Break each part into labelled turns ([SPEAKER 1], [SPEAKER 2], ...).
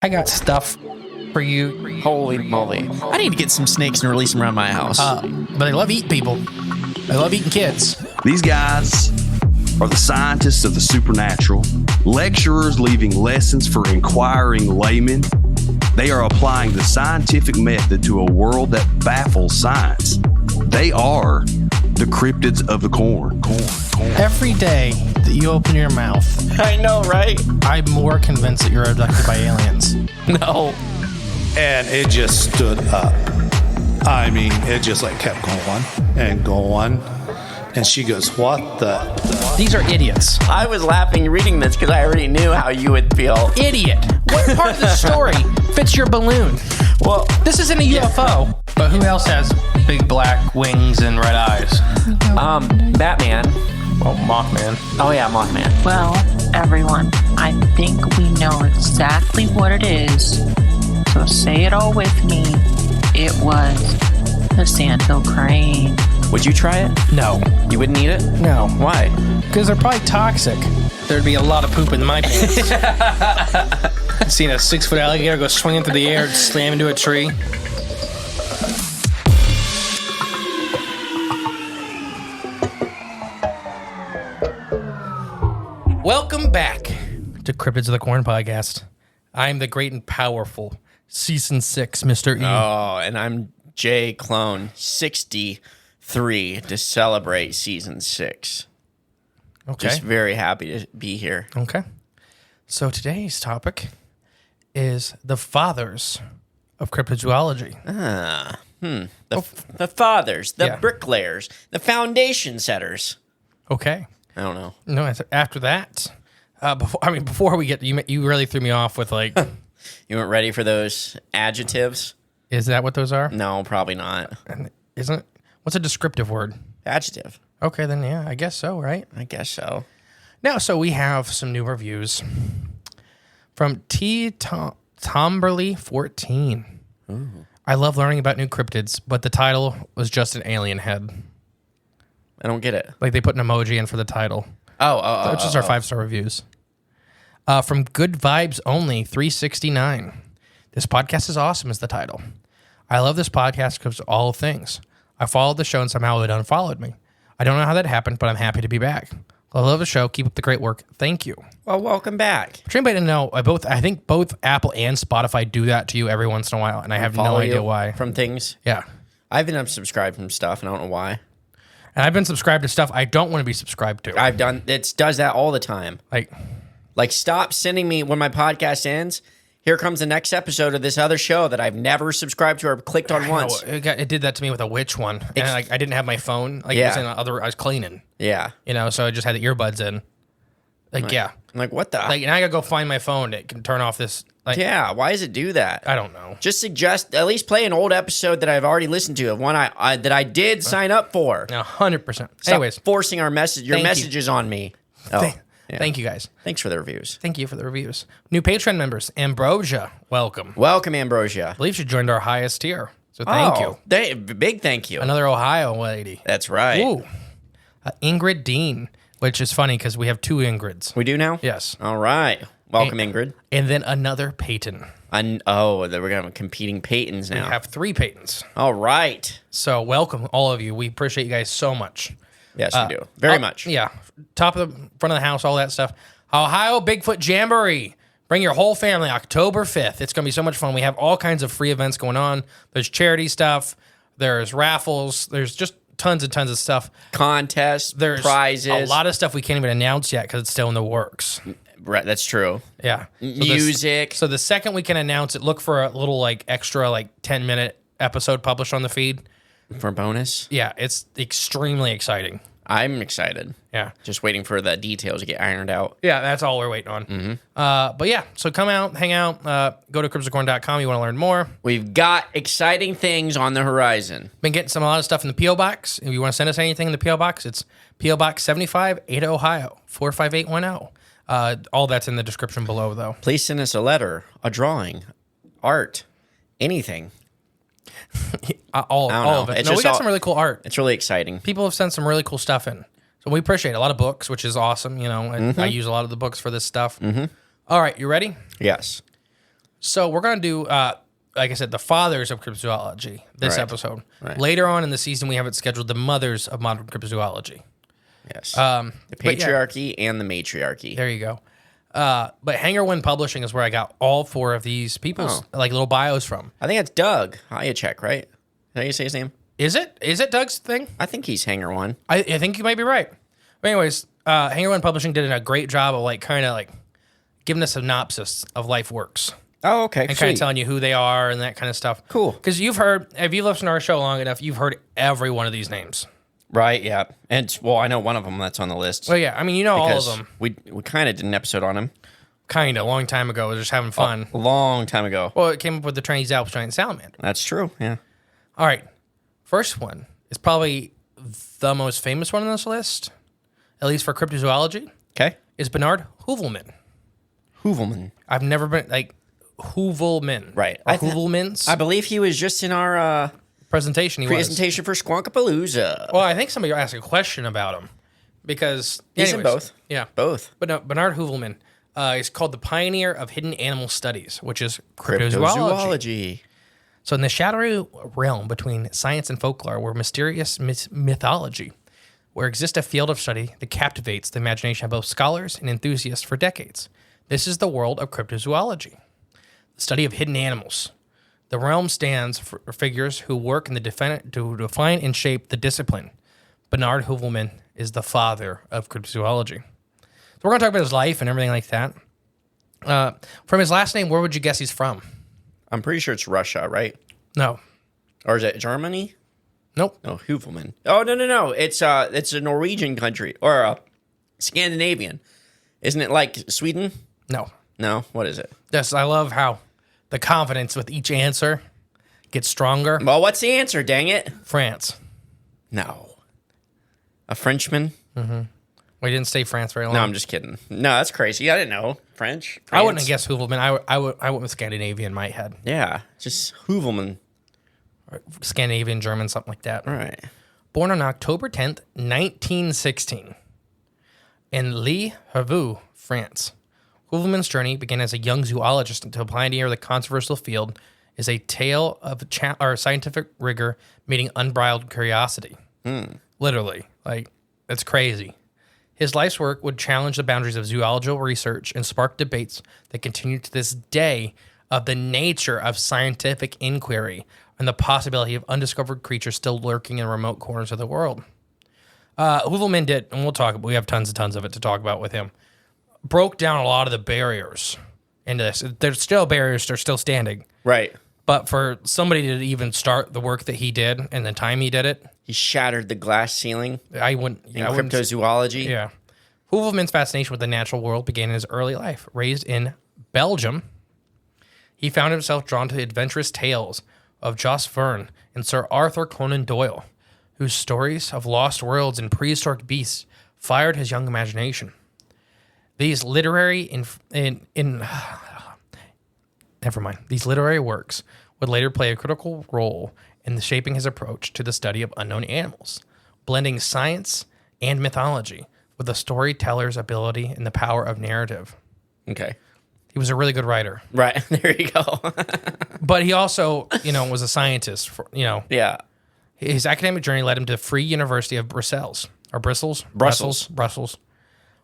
[SPEAKER 1] I got stuff for you.
[SPEAKER 2] Holy moly. I need to get some snakes and release them around my house.
[SPEAKER 1] But they love eating people. They love eating kids.
[SPEAKER 3] These guys are the scientists of the supernatural, lecturers leaving lessons for inquiring laymen. They are applying the scientific method to a world that baffles science. They are the cryptids of the corn.
[SPEAKER 1] Every day that you open your mouth,
[SPEAKER 2] I know, right?
[SPEAKER 1] I'm more convinced that you're abducted by aliens.
[SPEAKER 2] No.
[SPEAKER 4] And it just stood up. I mean, it just like kept going and going. And she goes, what the?
[SPEAKER 1] These are idiots.
[SPEAKER 2] I was laughing reading this because I already knew how you would feel.
[SPEAKER 1] Idiot. What part of the story fits your balloon?
[SPEAKER 2] Well,
[SPEAKER 1] This isn't a UFO. But who else has big black wings and red eyes?
[SPEAKER 2] Batman.
[SPEAKER 1] Well, Mothman.
[SPEAKER 2] Oh, yeah, Mothman.
[SPEAKER 5] Well, everyone, I think we know exactly what it is. So say it all with me. It was the sandhill crane.
[SPEAKER 2] Would you try it?
[SPEAKER 1] No.
[SPEAKER 2] You wouldn't eat it?
[SPEAKER 1] No.
[SPEAKER 2] Why?
[SPEAKER 1] Because they're probably toxic. There'd be a lot of poop in my pants. I've seen a 6-foot alligator go swinging through the air and slam into a tree. Welcome back to Cryptids of the Corn podcast. I'm the great and powerful Season 6, Mr. E.
[SPEAKER 2] Oh, and I'm J Clone 63 to celebrate Season 6.
[SPEAKER 1] Okay.
[SPEAKER 2] Just very happy to be here.
[SPEAKER 1] Okay. So today's topic is the fathers of cryptozoology.
[SPEAKER 2] The fathers, the
[SPEAKER 1] Yeah.
[SPEAKER 2] bricklayers, the foundation setters.
[SPEAKER 1] Okay.
[SPEAKER 2] I don't know.
[SPEAKER 1] No, after that, before we get, you really threw me off with like,
[SPEAKER 2] You weren't ready for those adjectives?
[SPEAKER 1] is that what those are?
[SPEAKER 2] No, probably not.
[SPEAKER 1] And isn't it? What's a descriptive word?
[SPEAKER 2] Adjective.
[SPEAKER 1] Okay, then yeah, I guess so, right?
[SPEAKER 2] I guess so.
[SPEAKER 1] Now, so we have some new reviews from Tomberly 14. I love learning about new cryptids, but the title was just an alien head.
[SPEAKER 2] I don't get it.
[SPEAKER 1] Like they put an emoji in for the title. That's just our 5-star reviews. From Good Vibes Only 369. This podcast is awesome is the title. I love this podcast because of all things. I followed the show and somehow it unfollowed me. I don't know how that happened, but I'm happy to be back. I love the show. Keep up the great work. Thank you.
[SPEAKER 2] Well, welcome back.
[SPEAKER 1] For anybody to know, I think both Apple and Spotify do that to you every once in a while, and I have no
[SPEAKER 2] Follow
[SPEAKER 1] idea
[SPEAKER 2] you
[SPEAKER 1] why.
[SPEAKER 2] From things.
[SPEAKER 1] Yeah.
[SPEAKER 2] I've been unsubscribed from stuff, and I don't know why.
[SPEAKER 1] And I've been subscribed to stuff I don't want to be subscribed to.
[SPEAKER 2] It does that all the time.
[SPEAKER 1] Like,
[SPEAKER 2] Stop sending me when my podcast ends. Here comes the next episode of this other show that I've never subscribed to or clicked on once.
[SPEAKER 1] It did that to me with a witch one, and I didn't have my phone. It was I was cleaning.
[SPEAKER 2] Yeah.
[SPEAKER 1] So I just had the earbuds in. Yeah.
[SPEAKER 2] I'm like, what the?
[SPEAKER 1] Now I gotta go find my phone. It can turn off this.
[SPEAKER 2] Yeah. Why does it do that?
[SPEAKER 1] I don't know.
[SPEAKER 2] Just suggest at least play an old episode that I've already listened to of one that I did sign up for.
[SPEAKER 1] 100%.
[SPEAKER 2] Stop
[SPEAKER 1] Anyways,
[SPEAKER 2] forcing your messages on me.
[SPEAKER 1] Thank you guys.
[SPEAKER 2] Thanks for the reviews.
[SPEAKER 1] Thank you for the reviews. New Patreon members, Ambrosia, welcome.
[SPEAKER 2] Welcome, Ambrosia.
[SPEAKER 1] I believe she joined our highest tier. So thank you.
[SPEAKER 2] Big thank you.
[SPEAKER 1] Another Ohio lady.
[SPEAKER 2] That's right.
[SPEAKER 1] Ooh. Ingrid Dean, which is funny because we have 2 Ingrids.
[SPEAKER 2] We do now?
[SPEAKER 1] Yes.
[SPEAKER 2] All right. Welcome, Ingrid.
[SPEAKER 1] And then another Peyton.
[SPEAKER 2] We're going to have competing Peytons now.
[SPEAKER 1] We have 3 Peytons.
[SPEAKER 2] All right.
[SPEAKER 1] So welcome, all of you. We appreciate you guys so much.
[SPEAKER 2] Yes, we do. Very much.
[SPEAKER 1] Yeah. Top of the front of the house, all that stuff. Ohio Bigfoot Jamboree. Bring your whole family October 5th. It's going to be so much fun. We have all kinds of free events going on. There's charity stuff. There's raffles. There's just tons and tons of stuff.
[SPEAKER 2] Contests,
[SPEAKER 1] There's
[SPEAKER 2] prizes.
[SPEAKER 1] a lot of stuff we can't even announce yet because it's still in the works.
[SPEAKER 2] Right, that's true.
[SPEAKER 1] Yeah.
[SPEAKER 2] Music.
[SPEAKER 1] So the second we can announce it, look for a little extra 10-minute episode published on the feed.
[SPEAKER 2] For bonus?
[SPEAKER 1] Yeah, it's extremely exciting.
[SPEAKER 2] I'm excited.
[SPEAKER 1] Yeah.
[SPEAKER 2] Just waiting for the details to get ironed out.
[SPEAKER 1] Yeah, that's all we're waiting on. But yeah, so come out, hang out, go to cryptidcorn.com. You want to learn more.
[SPEAKER 2] We've got exciting things on the horizon.
[SPEAKER 1] Been getting a lot of stuff in the P.O. Box. If you want to send us anything in the P.O. Box, it's P.O. Box 75, Ada, Ohio, 45810. All that's in the description below, though.
[SPEAKER 2] Please send us a letter, a drawing, art, anything.
[SPEAKER 1] all of it.
[SPEAKER 2] It's
[SPEAKER 1] We got
[SPEAKER 2] just
[SPEAKER 1] some really cool art.
[SPEAKER 2] It's really exciting.
[SPEAKER 1] People have sent some really cool stuff in. So we appreciate it. A lot of books, which is awesome. I use a lot of the books for this stuff. All right, you ready?
[SPEAKER 2] Yes.
[SPEAKER 1] So we're going to do, like I said, the fathers of cryptozoology this episode. Right. Later on in the season, we have it scheduled the mothers of modern cryptozoology.
[SPEAKER 2] Yes. The patriarchy and the matriarchy.
[SPEAKER 1] There you go. But Hanger One Publishing is where I got all 4 of these people's like little bios from.
[SPEAKER 2] I think it's Doug Hayacek, right? Is that how you say his name?
[SPEAKER 1] Is it? Is it Doug's thing?
[SPEAKER 2] I think he's Hanger One.
[SPEAKER 1] I think you might be right. But anyways, Hanger One Publishing did a great job of like kind of like giving a synopsis of Life Works.
[SPEAKER 2] Oh, okay.
[SPEAKER 1] And kind of telling you who they are and that kind of stuff.
[SPEAKER 2] Cool.
[SPEAKER 1] Because if you've listened to our show long enough, you've heard every one of these names.
[SPEAKER 2] Right, yeah. And, well, I know one of them that's on the list.
[SPEAKER 1] Well, yeah. I mean, you know all of them.
[SPEAKER 2] We kind of did an episode on him.
[SPEAKER 1] Kind of. A long time ago. We were just having fun.
[SPEAKER 2] A long time ago.
[SPEAKER 1] Well, it came up with the Chinese Alps giant salamander.
[SPEAKER 2] That's true, yeah.
[SPEAKER 1] All right. First one is probably the most famous one on this list, at least for cryptozoology.
[SPEAKER 2] Okay.
[SPEAKER 1] Is Bernard Heuvelman.
[SPEAKER 2] Heuvelman.
[SPEAKER 1] I've never been, like, Heuvelman.
[SPEAKER 2] Right.
[SPEAKER 1] Or Heuvelmans.
[SPEAKER 2] I believe he was just in our
[SPEAKER 1] presentation
[SPEAKER 2] for Squonkapalooza.
[SPEAKER 1] Well, I think somebody asked a question about him because
[SPEAKER 2] he's in both.
[SPEAKER 1] Yeah,
[SPEAKER 2] both.
[SPEAKER 1] But no, Bernard Heuvelman is called the pioneer of hidden animal studies, which is cryptozoology. So in the shadowy realm between science and folklore, where mysterious mythology, where exists a field of study that captivates the imagination of both scholars and enthusiasts for decades. This is the world of cryptozoology, the study of hidden animals. The realm stands for figures who work in to define and shape the discipline. Bernard Heuvelman is the father of cryptozoology. So we're going to talk about his life and everything like that. From his last name, where would you guess he's from?
[SPEAKER 2] I'm pretty sure it's Russia, right?
[SPEAKER 1] No.
[SPEAKER 2] Or is it Germany?
[SPEAKER 1] Nope.
[SPEAKER 2] No, Heuvelman. Oh, no. It's a Norwegian country or Scandinavian. Isn't it like Sweden?
[SPEAKER 1] No.
[SPEAKER 2] No? What is it?
[SPEAKER 1] Yes, I love how the confidence with each answer gets stronger.
[SPEAKER 2] Well, what's the answer, dang it?
[SPEAKER 1] France.
[SPEAKER 2] No. A Frenchman?
[SPEAKER 1] Mm-hmm. We didn't stay France very long.
[SPEAKER 2] No, I'm just kidding. No, that's crazy. I didn't know. French?
[SPEAKER 1] I wouldn't have guessed Heuvelman. I went with Scandinavian in my head.
[SPEAKER 2] Yeah, just Heuvelman.
[SPEAKER 1] Or Scandinavian, German, something like that.
[SPEAKER 2] Right.
[SPEAKER 1] Born on October 10th, 1916 in Le Havre, France. Heuvelman's journey began as a young zoologist until pioneer of the controversial field is a tale of scientific rigor meeting unbridled curiosity. Literally. Like, it's crazy. His life's work would challenge the boundaries of zoological research and spark debates that continue to this day of the nature of scientific inquiry and the possibility of undiscovered creatures still lurking in remote corners of the world. Heuvelman did, and we have tons of it to talk about with him, broke down a lot of the barriers into this. There's still barriers, they're still standing.
[SPEAKER 2] Right.
[SPEAKER 1] But for somebody to even start the work that he did and the time he did it.
[SPEAKER 2] He shattered the glass ceiling.
[SPEAKER 1] I wouldn't.
[SPEAKER 2] In cryptozoology.
[SPEAKER 1] Yeah. Heuvelman's fascination with the natural world began in his early life. Raised in Belgium, he found himself drawn to the adventurous tales of Jules Verne and Sir Arthur Conan Doyle, whose stories of lost worlds and prehistoric beasts fired his young imagination. These literary These literary works would later play a critical role in shaping his approach to the study of unknown animals, blending science and mythology with the storyteller's ability and the power of narrative.
[SPEAKER 2] Okay.
[SPEAKER 1] He was a really good writer.
[SPEAKER 2] Right. There you go.
[SPEAKER 1] But he also, was a scientist.
[SPEAKER 2] Yeah.
[SPEAKER 1] His academic journey led him to the Free University of Brussels,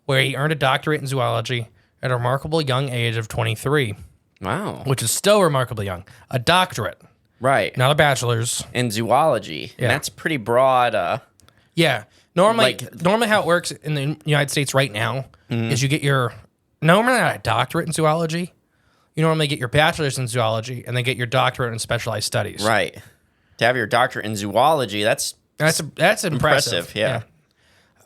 [SPEAKER 1] where he earned a doctorate in zoology at a remarkable young age of 23.
[SPEAKER 2] Wow.
[SPEAKER 1] Which is still remarkably young. A doctorate.
[SPEAKER 2] Right.
[SPEAKER 1] Not a bachelor's.
[SPEAKER 2] In zoology. Yeah. And that's pretty broad.
[SPEAKER 1] Yeah. Normally how it works in the United States right now is you get normally not a doctorate in zoology. You normally get your bachelor's in zoology and then get your doctorate in specialized studies.
[SPEAKER 2] Right. To have your doctorate in zoology, that's
[SPEAKER 1] impressive.
[SPEAKER 2] Yeah.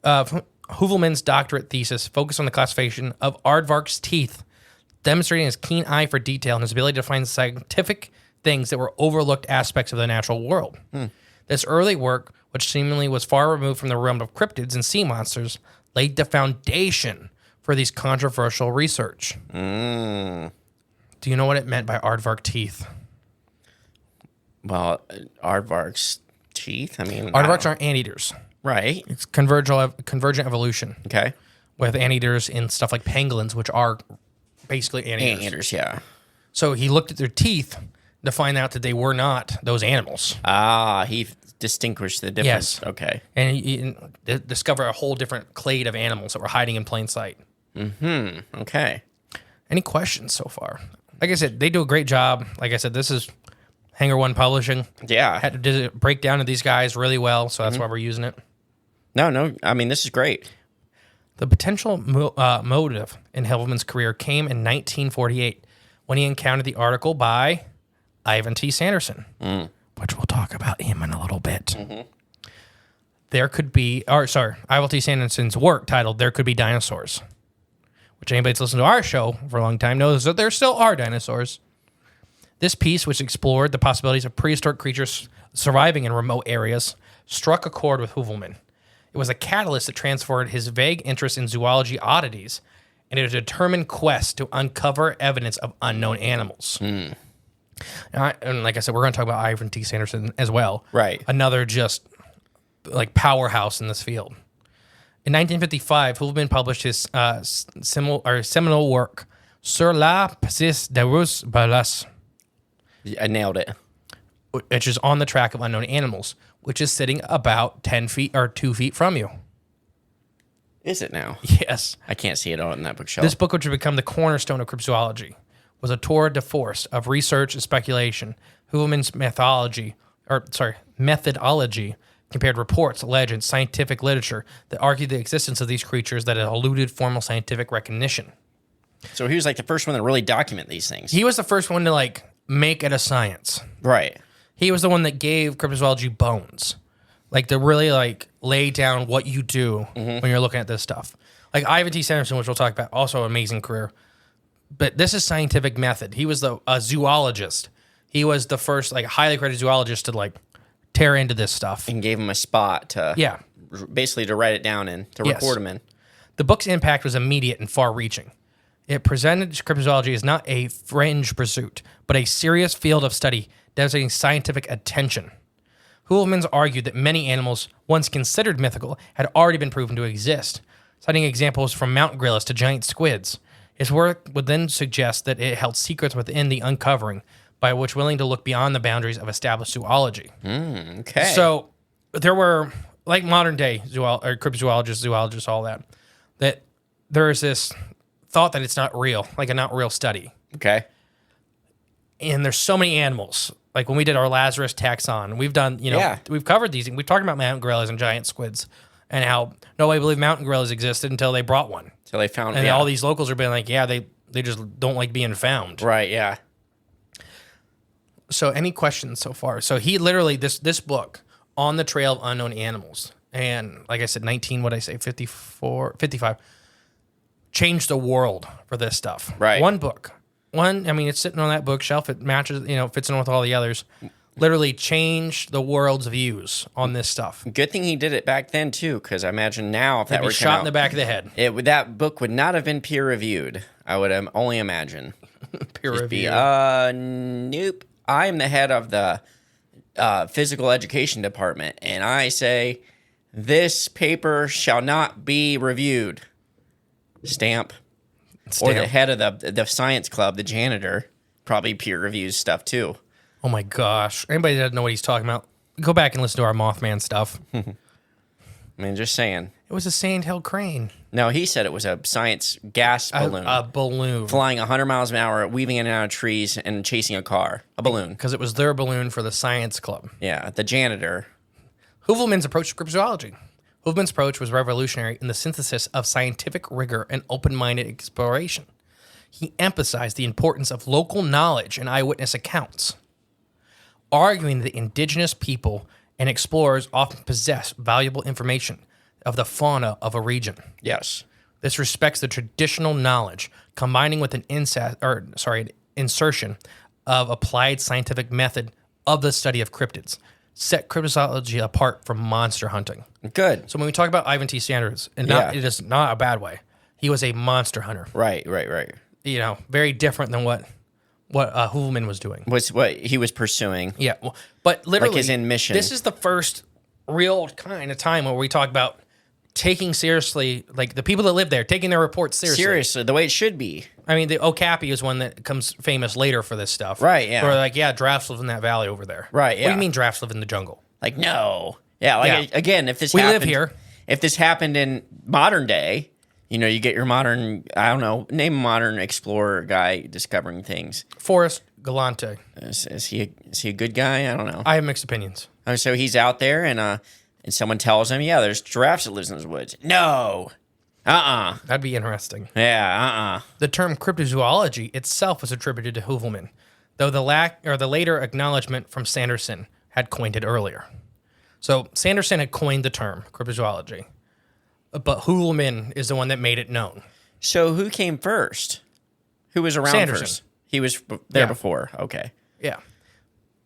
[SPEAKER 1] Heuvelman's doctorate thesis focused on the classification of aardvark's teeth, demonstrating his keen eye for detail and his ability to find scientific things that were overlooked aspects of the natural world. This early work, which seemingly was far removed from the realm of cryptids and sea monsters, laid the foundation for these controversial research. Do you know what it meant by aardvark teeth?
[SPEAKER 2] Well, aardvark's teeth? I mean...
[SPEAKER 1] Aardvarks aren't anteaters.
[SPEAKER 2] Right.
[SPEAKER 1] It's convergent evolution.
[SPEAKER 2] Okay.
[SPEAKER 1] With anteaters in stuff like pangolins, which are basically anteaters.
[SPEAKER 2] Anteaters, yeah.
[SPEAKER 1] So he looked at their teeth to find out that they were not those animals.
[SPEAKER 2] He distinguished the difference.
[SPEAKER 1] Yes.
[SPEAKER 2] Okay.
[SPEAKER 1] And he discovered a whole different clade of animals that were hiding in plain sight.
[SPEAKER 2] Okay.
[SPEAKER 1] Any questions so far? Like I said, they do a great job. Like I said, this is Hanger One Publishing.
[SPEAKER 2] Yeah.
[SPEAKER 1] Had to break down to these guys really well, so that's why we're using it.
[SPEAKER 2] No. I mean, this is great.
[SPEAKER 1] The potential motive in Heuvelman's career came in 1948 when he encountered the article by Ivan T. Sanderson, which we'll talk about him in a little bit. There could be, Ivan T. Sanderson's work titled "There Could Be Dinosaurs," which anybody that's listened to our show for a long time knows that there still are dinosaurs. This piece, which explored the possibilities of prehistoric creatures surviving in remote areas, struck a chord with Heuvelman. It was a catalyst that transformed his vague interest in zoology oddities into a determined quest to uncover evidence of unknown animals. And like I said, we're going to talk about Ivan T. Sanderson as well.
[SPEAKER 2] Right.
[SPEAKER 1] Another just like powerhouse in this field. In 1955, Heuvelman published his seminal work, Sur la piste des Russes Balas,
[SPEAKER 2] I nailed it.
[SPEAKER 1] which is on the track of unknown animals, which is sitting about 10 feet or 2 feet from you.
[SPEAKER 2] Is it now?
[SPEAKER 1] Yes.
[SPEAKER 2] I can't see it on that bookshelf.
[SPEAKER 1] This book, which would become the cornerstone of cryptozoology, was a tour de force of research and speculation. Heuvelman's methodology compared reports, legends, scientific literature that argued the existence of these creatures that had eluded formal scientific recognition.
[SPEAKER 2] So he was like the first one to really document these things.
[SPEAKER 1] He was the first one to like make it a science.
[SPEAKER 2] Right.
[SPEAKER 1] He was the one that gave cryptozoology bones, like to really like lay down what you do when you're looking at this stuff. Like Ivan T. Sanderson, which we'll talk about, also an amazing career. But this is scientific method. He was a zoologist. He was the first like highly credited zoologist to like tear into this stuff.
[SPEAKER 2] And gave him a spot to basically to write it down in, to record him in.
[SPEAKER 1] The book's impact was immediate and far-reaching. It presented cryptozoology as not a fringe pursuit, but a serious field of study demonstrating scientific attention. Heuvelmans argued that many animals once considered mythical had already been proven to exist, citing examples from mountain gorillas to giant squids. His work would then suggest that it held secrets within the uncovering, by which willing to look beyond the boundaries of established zoology.
[SPEAKER 2] Okay.
[SPEAKER 1] So there were, like modern day cryptozoologists, zoologists, all that there is this thought that it's not real, like a not real study.
[SPEAKER 2] Okay.
[SPEAKER 1] And there's so many animals. Like when we did our Lazarus taxon, we've done, we've covered these. We've talked about mountain gorillas and giant squids and how nobody believed mountain gorillas existed until they brought one.
[SPEAKER 2] So they found,
[SPEAKER 1] and all these locals are being like, they just don't like being found.
[SPEAKER 2] Right, yeah.
[SPEAKER 1] So any questions so far? So he literally, this book, On the Trail of Unknown Animals, and like I said, 55, changed the world for this stuff.
[SPEAKER 2] Right.
[SPEAKER 1] One book. It's sitting on that bookshelf. It matches, fits in with all the others. Literally changed the world's views on this stuff.
[SPEAKER 2] Good thing he did it back then, too, because I imagine now if that were
[SPEAKER 1] shot in the back of the head.
[SPEAKER 2] That book would not have been peer-reviewed, I would only imagine.
[SPEAKER 1] Peer-reviewed.
[SPEAKER 2] Nope. I'm the head of the physical education department, and I say, this paper shall not be reviewed. Stamp. Or the head of the science club, the janitor, probably peer reviews stuff, too.
[SPEAKER 1] Oh, my gosh. Anybody that doesn't know what he's talking about, go back and listen to our Mothman stuff.
[SPEAKER 2] I mean, just saying.
[SPEAKER 1] It was a sand-tailed crane.
[SPEAKER 2] No, he said it was a science gas balloon.
[SPEAKER 1] A balloon.
[SPEAKER 2] Flying 100 miles an hour, weaving in and out of trees, and chasing a car. A balloon.
[SPEAKER 1] Because it was their balloon for the science club.
[SPEAKER 2] Yeah, the janitor.
[SPEAKER 1] Heuvelman's approach to cryptozoology. Heuvelman's approach was revolutionary in the synthesis of scientific rigor and open-minded exploration. He emphasized the importance of local knowledge and eyewitness accounts, arguing that indigenous people and explorers often possess valuable information of the fauna of a region.
[SPEAKER 2] Yes.
[SPEAKER 1] This respects the traditional knowledge, combining with an insertion of applied scientific method of the study of cryptids, set cryptozoology apart from monster hunting.
[SPEAKER 2] Good.
[SPEAKER 1] So when we talk about Ivan T. Sanderson, and it is not a bad way, he was a monster hunter.
[SPEAKER 2] Right.
[SPEAKER 1] Very different than what Heuvelman was doing.
[SPEAKER 2] Was what he was pursuing.
[SPEAKER 1] Yeah, but literally,
[SPEAKER 2] like his in mission.
[SPEAKER 1] This is the first real kind of time where we talk about taking seriously, like the people that live there, taking their reports seriously.
[SPEAKER 2] Seriously, the way it should be.
[SPEAKER 1] I mean, the okapi is one that comes famous later for this stuff.
[SPEAKER 2] Right, yeah.
[SPEAKER 1] Or like, giraffes live in that valley over there.
[SPEAKER 2] Right, yeah.
[SPEAKER 1] What do you mean giraffes live in the jungle?
[SPEAKER 2] Like, no. Yeah, like, again, if this
[SPEAKER 1] We
[SPEAKER 2] happened...
[SPEAKER 1] live here.
[SPEAKER 2] If this happened in modern day, you get your modern, I don't know, name a modern explorer guy discovering things.
[SPEAKER 1] Forrest Galante.
[SPEAKER 2] Is he a good guy? I don't know.
[SPEAKER 1] I have mixed opinions.
[SPEAKER 2] So he's out there and someone tells him, yeah, there's giraffes that lives in the woods. No.
[SPEAKER 1] That'd be interesting.
[SPEAKER 2] Yeah,
[SPEAKER 1] The term cryptozoology itself was attributed to Heuvelman, though the later acknowledgement from Sanderson had coined it earlier. So Sanderson had coined the term cryptozoology, but Heuvelman is the one that made it known.
[SPEAKER 2] So who came first? Who was around
[SPEAKER 1] Sanderson.
[SPEAKER 2] first? He was there before. Okay.
[SPEAKER 1] Yeah.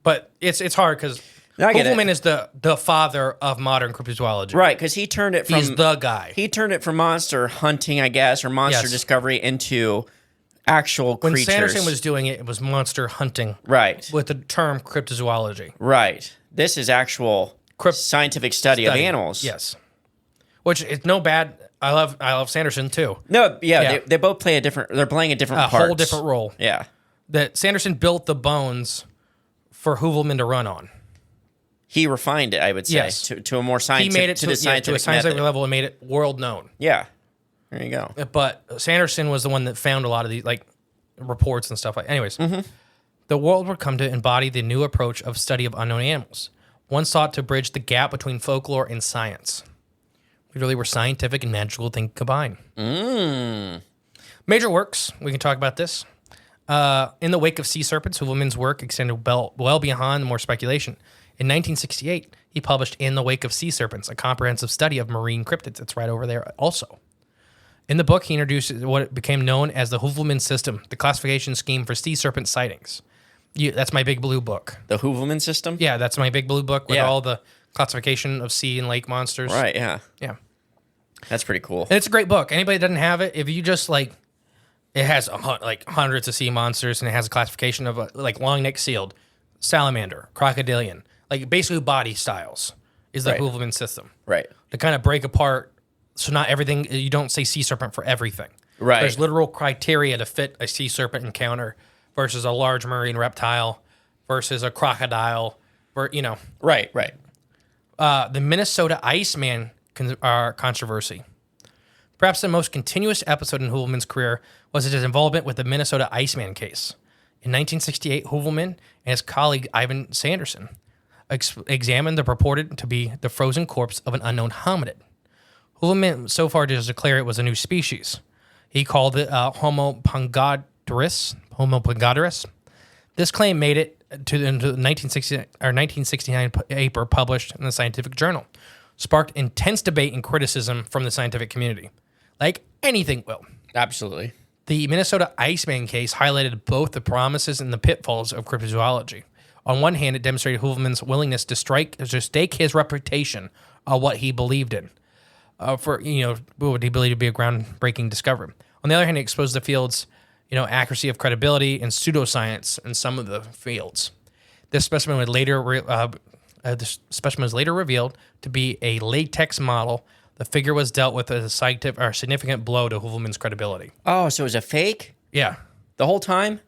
[SPEAKER 1] But it's hard because
[SPEAKER 2] I get
[SPEAKER 1] Heuvelman
[SPEAKER 2] it.
[SPEAKER 1] is the father of modern cryptozoology.
[SPEAKER 2] Right, because he turned it from...
[SPEAKER 1] He's the guy.
[SPEAKER 2] He turned it from monster hunting, I guess, or monster discovery into actual
[SPEAKER 1] When
[SPEAKER 2] creatures.
[SPEAKER 1] Sanderson was doing it, it was monster hunting.
[SPEAKER 2] Right.
[SPEAKER 1] With the term cryptozoology.
[SPEAKER 2] Right. This is actual scientific study of animals.
[SPEAKER 1] Yes. Which is no bad. I love Sanderson too.
[SPEAKER 2] No, yeah. They both play they're playing a different part.
[SPEAKER 1] A whole different role.
[SPEAKER 2] Yeah.
[SPEAKER 1] That Sanderson built the bones for Heuvelman to run on.
[SPEAKER 2] He refined it, I would say,
[SPEAKER 1] yes.
[SPEAKER 2] to a more scientific,
[SPEAKER 1] he made it
[SPEAKER 2] to the scientific,
[SPEAKER 1] to a scientific level and made it world known.
[SPEAKER 2] Yeah. There you go.
[SPEAKER 1] But Sanderson was the one that found a lot of these reports and stuff like. Anyways, the world would come to embody the new approach of study of unknown animals. One sought to bridge the gap between folklore and science. Literally, were scientific and magical things combined. Major works. We can talk about this. In the wake of sea serpents, Heuvelman's work extended well beyond more speculation. In 1968, he published In the Wake of Sea Serpents, a comprehensive study of marine cryptids. It's right over there also. In the book, he introduced what became known as the Heuvelman system, the classification scheme for sea serpent sightings. That's my big blue book.
[SPEAKER 2] The Heuvelman system?
[SPEAKER 1] Yeah, that's my big blue book with all the classification of sea and lake monsters.
[SPEAKER 2] Right, yeah.
[SPEAKER 1] Yeah.
[SPEAKER 2] That's pretty cool.
[SPEAKER 1] And it's a great book. Anybody that doesn't have it, if you just it has hundreds of sea monsters and it has a classification of long neck sealed, salamander, crocodilian, basically body styles is the Heuvelman system.
[SPEAKER 2] Right.
[SPEAKER 1] To kind of break apart, so not everything, you don't say sea serpent for everything.
[SPEAKER 2] Right.
[SPEAKER 1] There's literal criteria to fit a sea serpent encounter versus a large marine reptile versus a crocodile,
[SPEAKER 2] Right.
[SPEAKER 1] The Minnesota Iceman controversy. Perhaps the most continuous episode in Heuvelman's career was his involvement with the Minnesota Iceman case. In 1968, Heuvelman and his colleague Ivan Sanderson examined the purported to be the frozen corpse of an unknown hominid. Heuvelman so far just declared it was a new species. He called it Homo pongadorus. This claim made it into the 1969 paper published in the Scientific Journal, sparked intense debate and criticism from the scientific community. Like anything will.
[SPEAKER 2] Absolutely.
[SPEAKER 1] The Minnesota Iceman case highlighted both the promises and the pitfalls of cryptozoology. On one hand, it demonstrated Heuvelman's willingness to stake his reputation on what he believed in, what he believed to be a groundbreaking discovery. On the other hand, it exposed the field's accuracy of credibility and pseudoscience in some of the fields. This specimen was later revealed to be a latex model. The figure was dealt with as a significant blow to Heuvelman's credibility.
[SPEAKER 2] Oh, so it was a fake?
[SPEAKER 1] Yeah.
[SPEAKER 2] The whole time?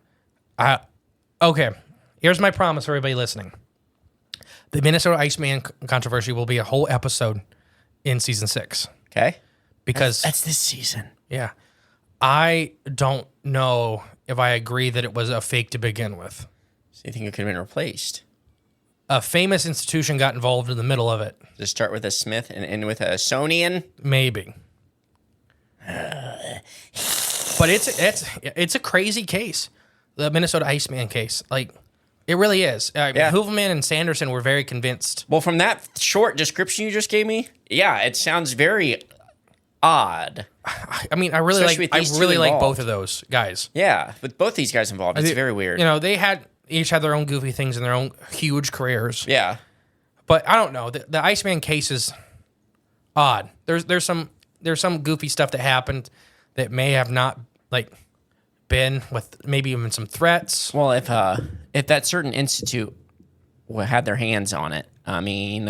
[SPEAKER 1] Okay. Here's my promise for everybody listening. The Minnesota Iceman controversy will be a whole episode in season 6.
[SPEAKER 2] Okay.
[SPEAKER 1] Because
[SPEAKER 2] that's this season.
[SPEAKER 1] Yeah. I don't know if I agree that it was a fake to begin with.
[SPEAKER 2] So you think it could have been replaced?
[SPEAKER 1] A famous institution got involved in the middle of it.
[SPEAKER 2] Does it start with a Smith and end with a Sonian?
[SPEAKER 1] Maybe. But it's a crazy case. The Minnesota Iceman case. It really is. Heuvelman and Sanderson were very convinced.
[SPEAKER 2] Well, from that short description you just gave me, it sounds very odd.
[SPEAKER 1] I mean, I really like both of those guys.
[SPEAKER 2] Yeah, with both these guys involved, it's very weird.
[SPEAKER 1] They each had their own goofy things and their own huge careers.
[SPEAKER 2] Yeah.
[SPEAKER 1] But I don't know. The Iceman case is odd. There's some goofy stuff that happened that may have not been with maybe even some threats.
[SPEAKER 2] Well, if that certain institute had their hands on it, I mean,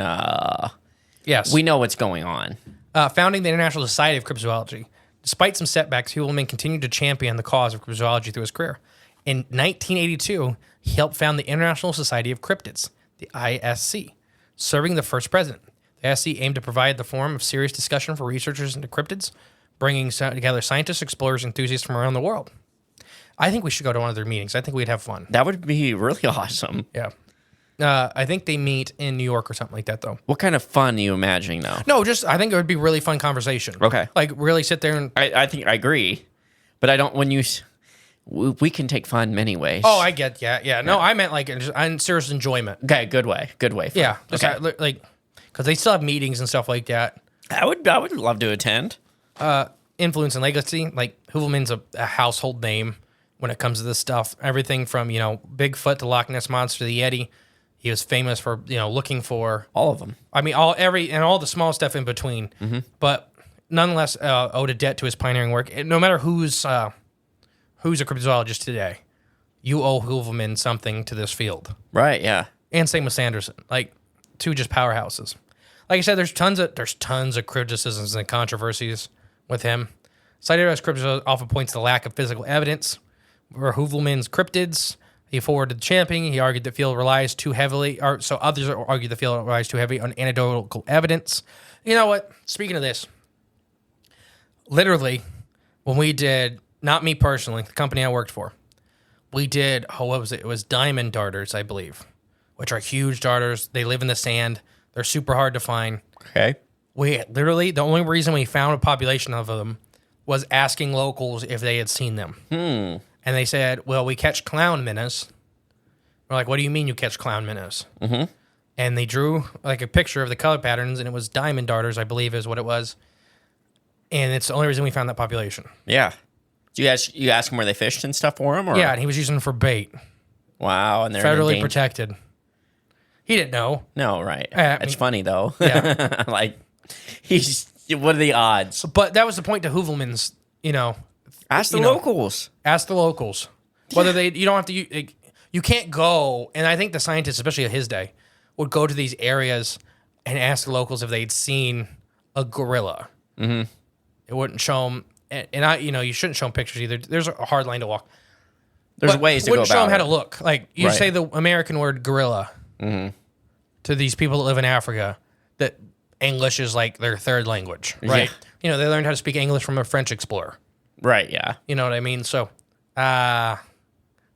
[SPEAKER 1] yes,
[SPEAKER 2] we know what's going on.
[SPEAKER 1] Founding the International Society of Cryptozoology, Despite some setbacks, Heuvelman continued to champion the cause of cryptozoology through his career. In 1982, he helped found the International Society of Cryptids, the ISC, serving the first president. The ISC aimed to provide the forum of serious discussion for researchers into cryptids, bringing together scientists, explorers, enthusiasts from around the world. I think we should go to one of their meetings. I think we'd have fun.
[SPEAKER 2] That would be really awesome.
[SPEAKER 1] Yeah. I think they meet in New York or something like that, though.
[SPEAKER 2] What kind of fun are you imagining, though?
[SPEAKER 1] No, just I think it would be really fun conversation.
[SPEAKER 2] Okay.
[SPEAKER 1] Like, really sit there and...
[SPEAKER 2] I think I agree. But I don't... We can take fun many ways.
[SPEAKER 1] Oh, I get, yeah. No, I meant like in serious enjoyment.
[SPEAKER 2] Okay, good way. Fun.
[SPEAKER 1] Yeah, just
[SPEAKER 2] Okay.
[SPEAKER 1] like because they still have meetings and stuff like that.
[SPEAKER 2] I would love to attend.
[SPEAKER 1] Influence and legacy, like Heuvelman's a household name when it comes to this stuff. Everything from Bigfoot to Loch Ness Monster to the Yeti. He was famous for looking for
[SPEAKER 2] All of them.
[SPEAKER 1] I mean all the small stuff in between. Mm-hmm. But nonetheless, owed a debt to his pioneering work. No matter who's a cryptozoologist today, you owe Heuvelman something to this field.
[SPEAKER 2] Right, yeah.
[SPEAKER 1] And same with Sanderson, like two just powerhouses. Like I said, there's tons of criticisms and controversies with him. Cited as cryptozoology often points to the lack of physical evidence. For Heuvelman's cryptids, he forwarded the championing. He argued the field relies too heavily, so others argue the field relies too heavily on anecdotal evidence. You know what? Speaking of this, literally, when we did. Not me personally, the company I worked for. We did, what was it? It was diamond darters, I believe, which are huge darters. They live in the sand. They're super hard to find.
[SPEAKER 2] Okay.
[SPEAKER 1] We literally, the only reason we found a population of them was asking locals if they had seen them. And they said, well, we catch clown minnows. We're like, what do you mean you catch clown minnows? Mm-hmm. And they drew like a picture of the color patterns, and it was diamond darters, I believe is what it was. And it's the only reason we found that population.
[SPEAKER 2] Yeah. Do you ask them where they fished and stuff for him? Or?
[SPEAKER 1] Yeah, and he was using them for bait.
[SPEAKER 2] Wow, and they're
[SPEAKER 1] federally protected. He didn't know.
[SPEAKER 2] No, right. It's funny though.
[SPEAKER 1] Yeah,
[SPEAKER 2] like what are the odds?
[SPEAKER 1] But that was the point to Heuvelman's.
[SPEAKER 2] Ask the locals.
[SPEAKER 1] Ask the locals whether they. You don't have to. You can't go. And I think the scientists, especially at his day, would go to these areas and ask the locals if they'd seen a gorilla. Mm-hmm. It wouldn't show them. And you shouldn't show them pictures either. There's a hard line to walk.
[SPEAKER 2] There's ways to go about it.
[SPEAKER 1] Wouldn't show them how to look. Like, you say the American word gorilla to these people that live in Africa, that English is like their third language, right? Yeah. They learned how to speak English from a French explorer.
[SPEAKER 2] Right, yeah.
[SPEAKER 1] You know what I mean? So,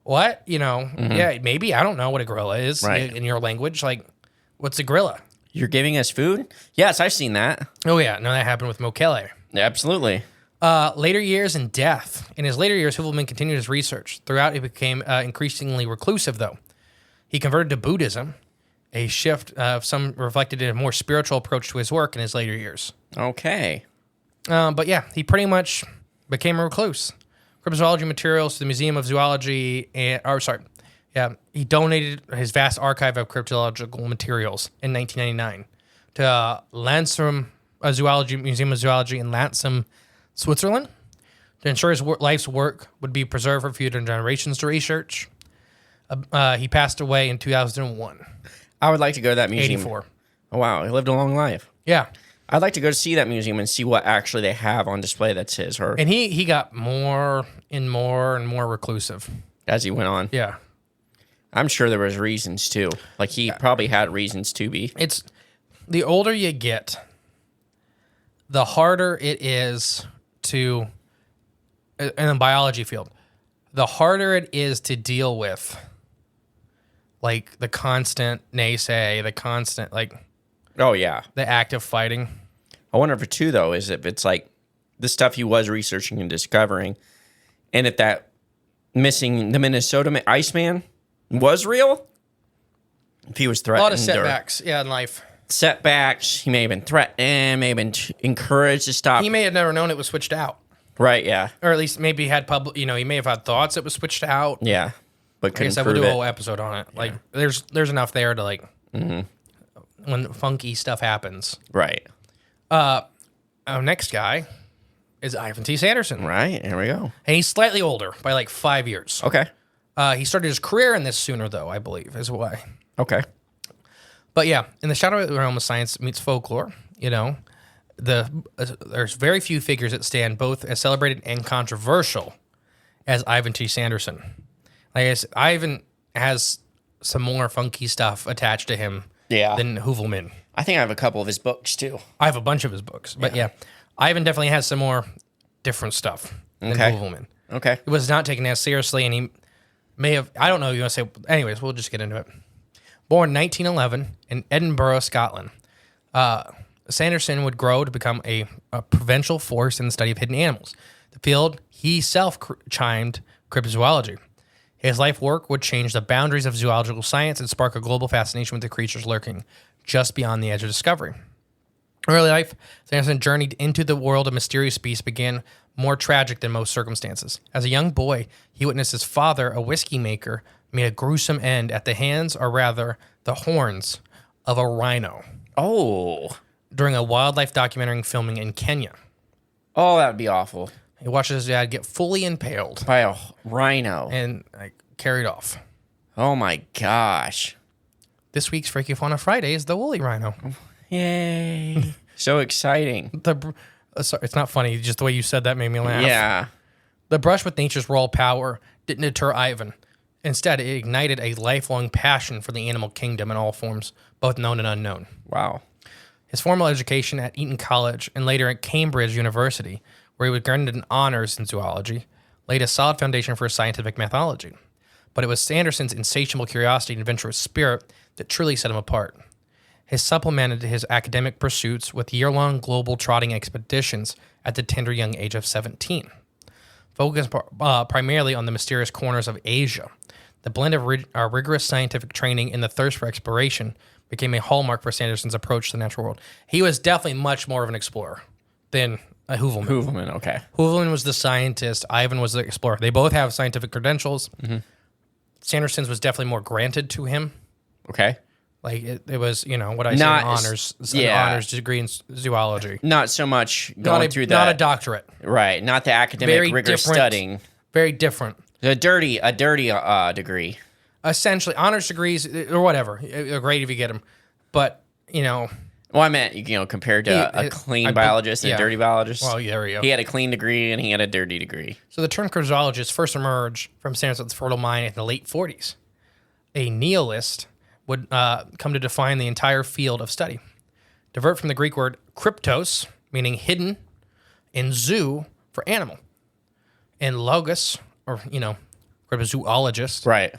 [SPEAKER 1] what? Yeah, maybe. I don't know what a gorilla is in your language. Like, what's a gorilla?
[SPEAKER 2] You're giving us food? Yes, I've seen that.
[SPEAKER 1] Oh, yeah. No, that happened with Mokele.
[SPEAKER 2] Yeah, absolutely.
[SPEAKER 1] Later years and death. In his later years, Heuvelman continued his research. Throughout, he became increasingly reclusive, though. He converted to Buddhism, a shift of some reflected in a more spiritual approach to his work in his later years.
[SPEAKER 2] Okay.
[SPEAKER 1] But yeah, he pretty much became a recluse. Cryptozoology materials to the Museum of Zoology, he donated his vast archive of cryptological materials in 1999 to Lansom Museum of Zoology in Lansom, Switzerland, to ensure his life's work would be preserved for future generations to research. He passed away in 2001.
[SPEAKER 2] I would like to go to that museum.
[SPEAKER 1] 84.
[SPEAKER 2] Oh, wow. He lived a long life.
[SPEAKER 1] Yeah.
[SPEAKER 2] I'd like to go to see that museum and see what actually they have on display that's his.
[SPEAKER 1] And he got more and more and more reclusive.
[SPEAKER 2] As he went on.
[SPEAKER 1] Yeah.
[SPEAKER 2] I'm sure there was reasons, too. Like, he probably had reasons to be.
[SPEAKER 1] It's the older you get, the harder it is to, in the biology field, the harder it is to deal with, like, the constant naysay, the constant, like...
[SPEAKER 2] Oh, yeah.
[SPEAKER 1] The act of fighting.
[SPEAKER 2] I wonder if it, too, though, is if it's, like, the stuff he was researching and discovering, and if that missing the Minnesota Iceman was real, if he was threatened.
[SPEAKER 1] A lot of setbacks, in life.
[SPEAKER 2] Setbacks. He may have been threatened, may have been encouraged to stop.
[SPEAKER 1] He may have never known it was switched out.
[SPEAKER 2] Right, yeah.
[SPEAKER 1] Or at least maybe had he may have had thoughts it was switched out.
[SPEAKER 2] Yeah, but couldn't prove
[SPEAKER 1] we'll do a whole episode on it. Like, there's enough there to, like, when funky stuff happens.
[SPEAKER 2] Right.
[SPEAKER 1] Our next guy is Ivan T. Sanderson.
[SPEAKER 2] Right, here we go.
[SPEAKER 1] And he's slightly older by, like, 5 years.
[SPEAKER 2] Okay.
[SPEAKER 1] He started his career in this sooner, though, I believe, is why.
[SPEAKER 2] Okay.
[SPEAKER 1] But yeah, in the shadowy realm of science meets folklore, there's very few figures that stand both as celebrated and controversial as Ivan T. Sanderson. Like I said, Ivan has some more funky stuff attached to him than Heuvelman.
[SPEAKER 2] I think I have a couple of his books too.
[SPEAKER 1] I have a bunch of his books, but Ivan definitely has some more different stuff than Heuvelman.
[SPEAKER 2] Okay.
[SPEAKER 1] It was not taken as seriously, and he may have, I don't know, you want to say, anyways, we'll just get into it. Born 1911 in Edinburgh, Scotland, Sanderson would grow to become a provincial force in the study of hidden animals. The field he self-chimed cryptozoology. His life work would change the boundaries of zoological science and spark a global fascination with the creatures lurking just beyond the edge of discovery. Early life, Sanderson journeyed into the world of mysterious beasts began more tragic than most circumstances. As a young boy, he witnessed his father, a whiskey maker, meet a gruesome end at the hands, or rather, the horns, of a rhino.
[SPEAKER 2] Oh.
[SPEAKER 1] During a wildlife documentary filming in Kenya.
[SPEAKER 2] Oh, that would be awful.
[SPEAKER 1] He watched his dad get fully impaled.
[SPEAKER 2] By a rhino.
[SPEAKER 1] And carried off.
[SPEAKER 2] Oh my gosh.
[SPEAKER 1] This week's Freaky Fauna Friday is the woolly rhino.
[SPEAKER 2] Yay. So exciting.
[SPEAKER 1] Sorry, it's not funny. Just the way you said that made me laugh.
[SPEAKER 2] Yeah.
[SPEAKER 1] The brush with nature's raw power didn't deter Ivan. Instead, it ignited a lifelong passion for the animal kingdom in all forms, both known and unknown.
[SPEAKER 2] Wow.
[SPEAKER 1] His formal education at Eton College and later at Cambridge University, where he was granted an honors in zoology, laid a solid foundation for scientific methodology. But it was Sanderson's insatiable curiosity and adventurous spirit that truly set him apart. He supplemented his academic pursuits with year-long global trotting expeditions at the tender young age of 17. Focused primarily on the mysterious corners of Asia, the blend of rigorous scientific training and the thirst for exploration became a hallmark for Sanderson's approach to the natural world. He was definitely much more of an explorer than Heuvelman.
[SPEAKER 2] Heuvelman, okay.
[SPEAKER 1] Heuvelman was the scientist. Ivan was the explorer. They both have scientific credentials. Mm-hmm. Sanderson's was definitely more granted to him.
[SPEAKER 2] Okay.
[SPEAKER 1] Like it was, what I say, an honors degree in zoology.
[SPEAKER 2] Not so much going through
[SPEAKER 1] not a doctorate.
[SPEAKER 2] Right. Not the academic rigorous studying.
[SPEAKER 1] Very different.
[SPEAKER 2] A dirty degree.
[SPEAKER 1] Essentially, honors degrees or whatever are great if you get them, but
[SPEAKER 2] Well, I meant compared to a clean biologist and a dirty biologist.
[SPEAKER 1] Well, there we go.
[SPEAKER 2] He had a clean degree and he had a dirty degree.
[SPEAKER 1] So the term cryptozoologist first emerged from Sanderson's fertile mind in the late 40s. A nihilist would come to define the entire field of study. Divert from the Greek word kryptos, meaning hidden, and zoo for animal, and logos, or cryptozoologist,
[SPEAKER 2] right,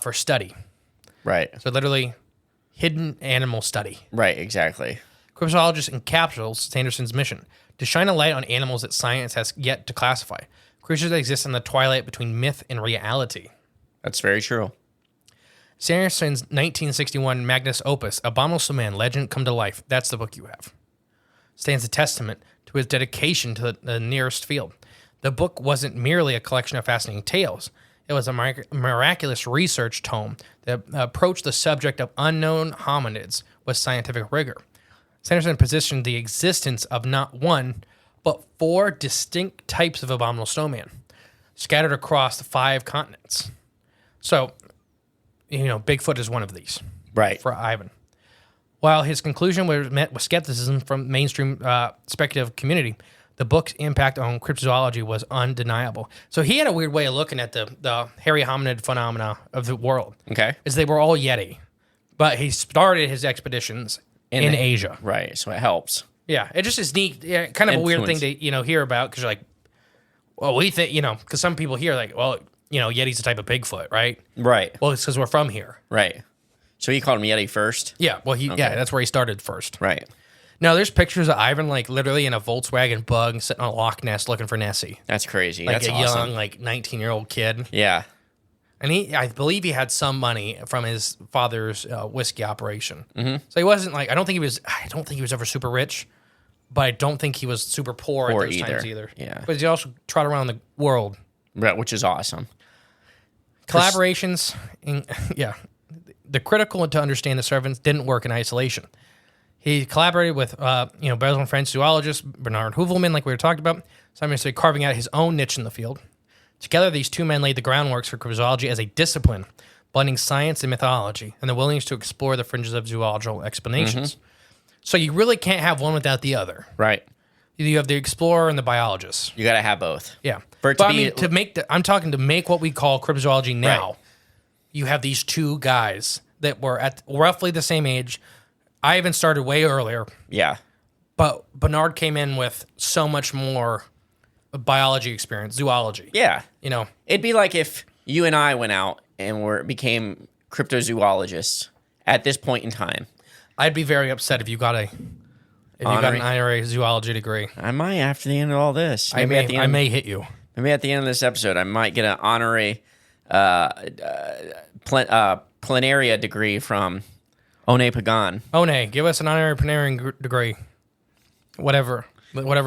[SPEAKER 1] for study.
[SPEAKER 2] Right.
[SPEAKER 1] So literally, hidden animal study.
[SPEAKER 2] Right. Exactly.
[SPEAKER 1] Cryptozoologist encapsulates Sanderson's mission to shine a light on animals that science has yet to classify, creatures that exist in the twilight between myth and reality.
[SPEAKER 2] That's very true.
[SPEAKER 1] Sanderson's 1961 magnus opus, Abominable Man, Legend Come to Life, that's the book you have, stands a testament to his dedication to the nearest field. The book wasn't merely a collection of fascinating tales. It was a miraculous research tome that approached the subject of unknown hominids with scientific rigor. Sanderson positioned the existence of not one, but 4 distinct types of abominable snowman, scattered across 5 continents. So, Bigfoot is one of these.
[SPEAKER 2] Right.
[SPEAKER 1] For Ivan. While his conclusion was met with skepticism from mainstream speculative community, the book's impact on cryptozoology was undeniable. So he had a weird way of looking at the hairy hominid phenomena of the world.
[SPEAKER 2] Okay.
[SPEAKER 1] Is they were all Yeti. But he started his expeditions in Asia.
[SPEAKER 2] Right, so it helps.
[SPEAKER 1] Yeah, it just is neat. Yeah, kind of a weird thing to hear about, because you're like, well, we think, because some people hear like, well, Yeti's a type of Bigfoot, right?
[SPEAKER 2] Right.
[SPEAKER 1] Well, it's because we're from here.
[SPEAKER 2] Right. So he called him Yeti first?
[SPEAKER 1] Yeah, well, that's where he started first.
[SPEAKER 2] Right.
[SPEAKER 1] Now, there's pictures of Ivan, like, literally in a Volkswagen Bug sitting on a Loch Ness looking for Nessie.
[SPEAKER 2] That's crazy.
[SPEAKER 1] Like
[SPEAKER 2] That's
[SPEAKER 1] a
[SPEAKER 2] awesome.
[SPEAKER 1] young, 19-year-old kid.
[SPEAKER 2] Yeah.
[SPEAKER 1] And I believe he had some money from his father's whiskey operation.
[SPEAKER 2] Mm-hmm.
[SPEAKER 1] So he wasn't I don't think he was ever super rich, but I don't think he was super poor at those times either.
[SPEAKER 2] Yeah.
[SPEAKER 1] But he also trotted around the world.
[SPEAKER 2] Right, which is awesome.
[SPEAKER 1] Collaborations, the critical to understand the servants didn't work in isolation. He collaborated with, Belgian French zoologist Bernard Heuvelman, like we were talking about, simultaneously carving out his own niche in the field. Together, these two men laid the groundwork for cryptozoology as a discipline, blending science and mythology, and the willingness to explore the fringes of zoological explanations. Mm-hmm. So you really can't have one without the other.
[SPEAKER 2] Right.
[SPEAKER 1] You have the explorer and the biologist.
[SPEAKER 2] You got to have both.
[SPEAKER 1] Yeah.
[SPEAKER 2] For it
[SPEAKER 1] but
[SPEAKER 2] to be,
[SPEAKER 1] I'm talking to make what we call cryptozoology now.
[SPEAKER 2] Right.
[SPEAKER 1] You have these two guys that were at roughly the same age. Ivan started way earlier.
[SPEAKER 2] Yeah.
[SPEAKER 1] But Bernard came in with so much more biology experience, zoology.
[SPEAKER 2] Yeah.
[SPEAKER 1] You know,
[SPEAKER 2] It'd be like if you and I went out and became cryptozoologists at this point in time.
[SPEAKER 1] I'd be very upset if you got an honorary zoology degree.
[SPEAKER 2] I might after the end of all this.
[SPEAKER 1] I may hit you.
[SPEAKER 2] Maybe at the end of this episode, I might get an honorary planaria degree from One Pagan.
[SPEAKER 1] One, give us an honorary planarian degree. Whatever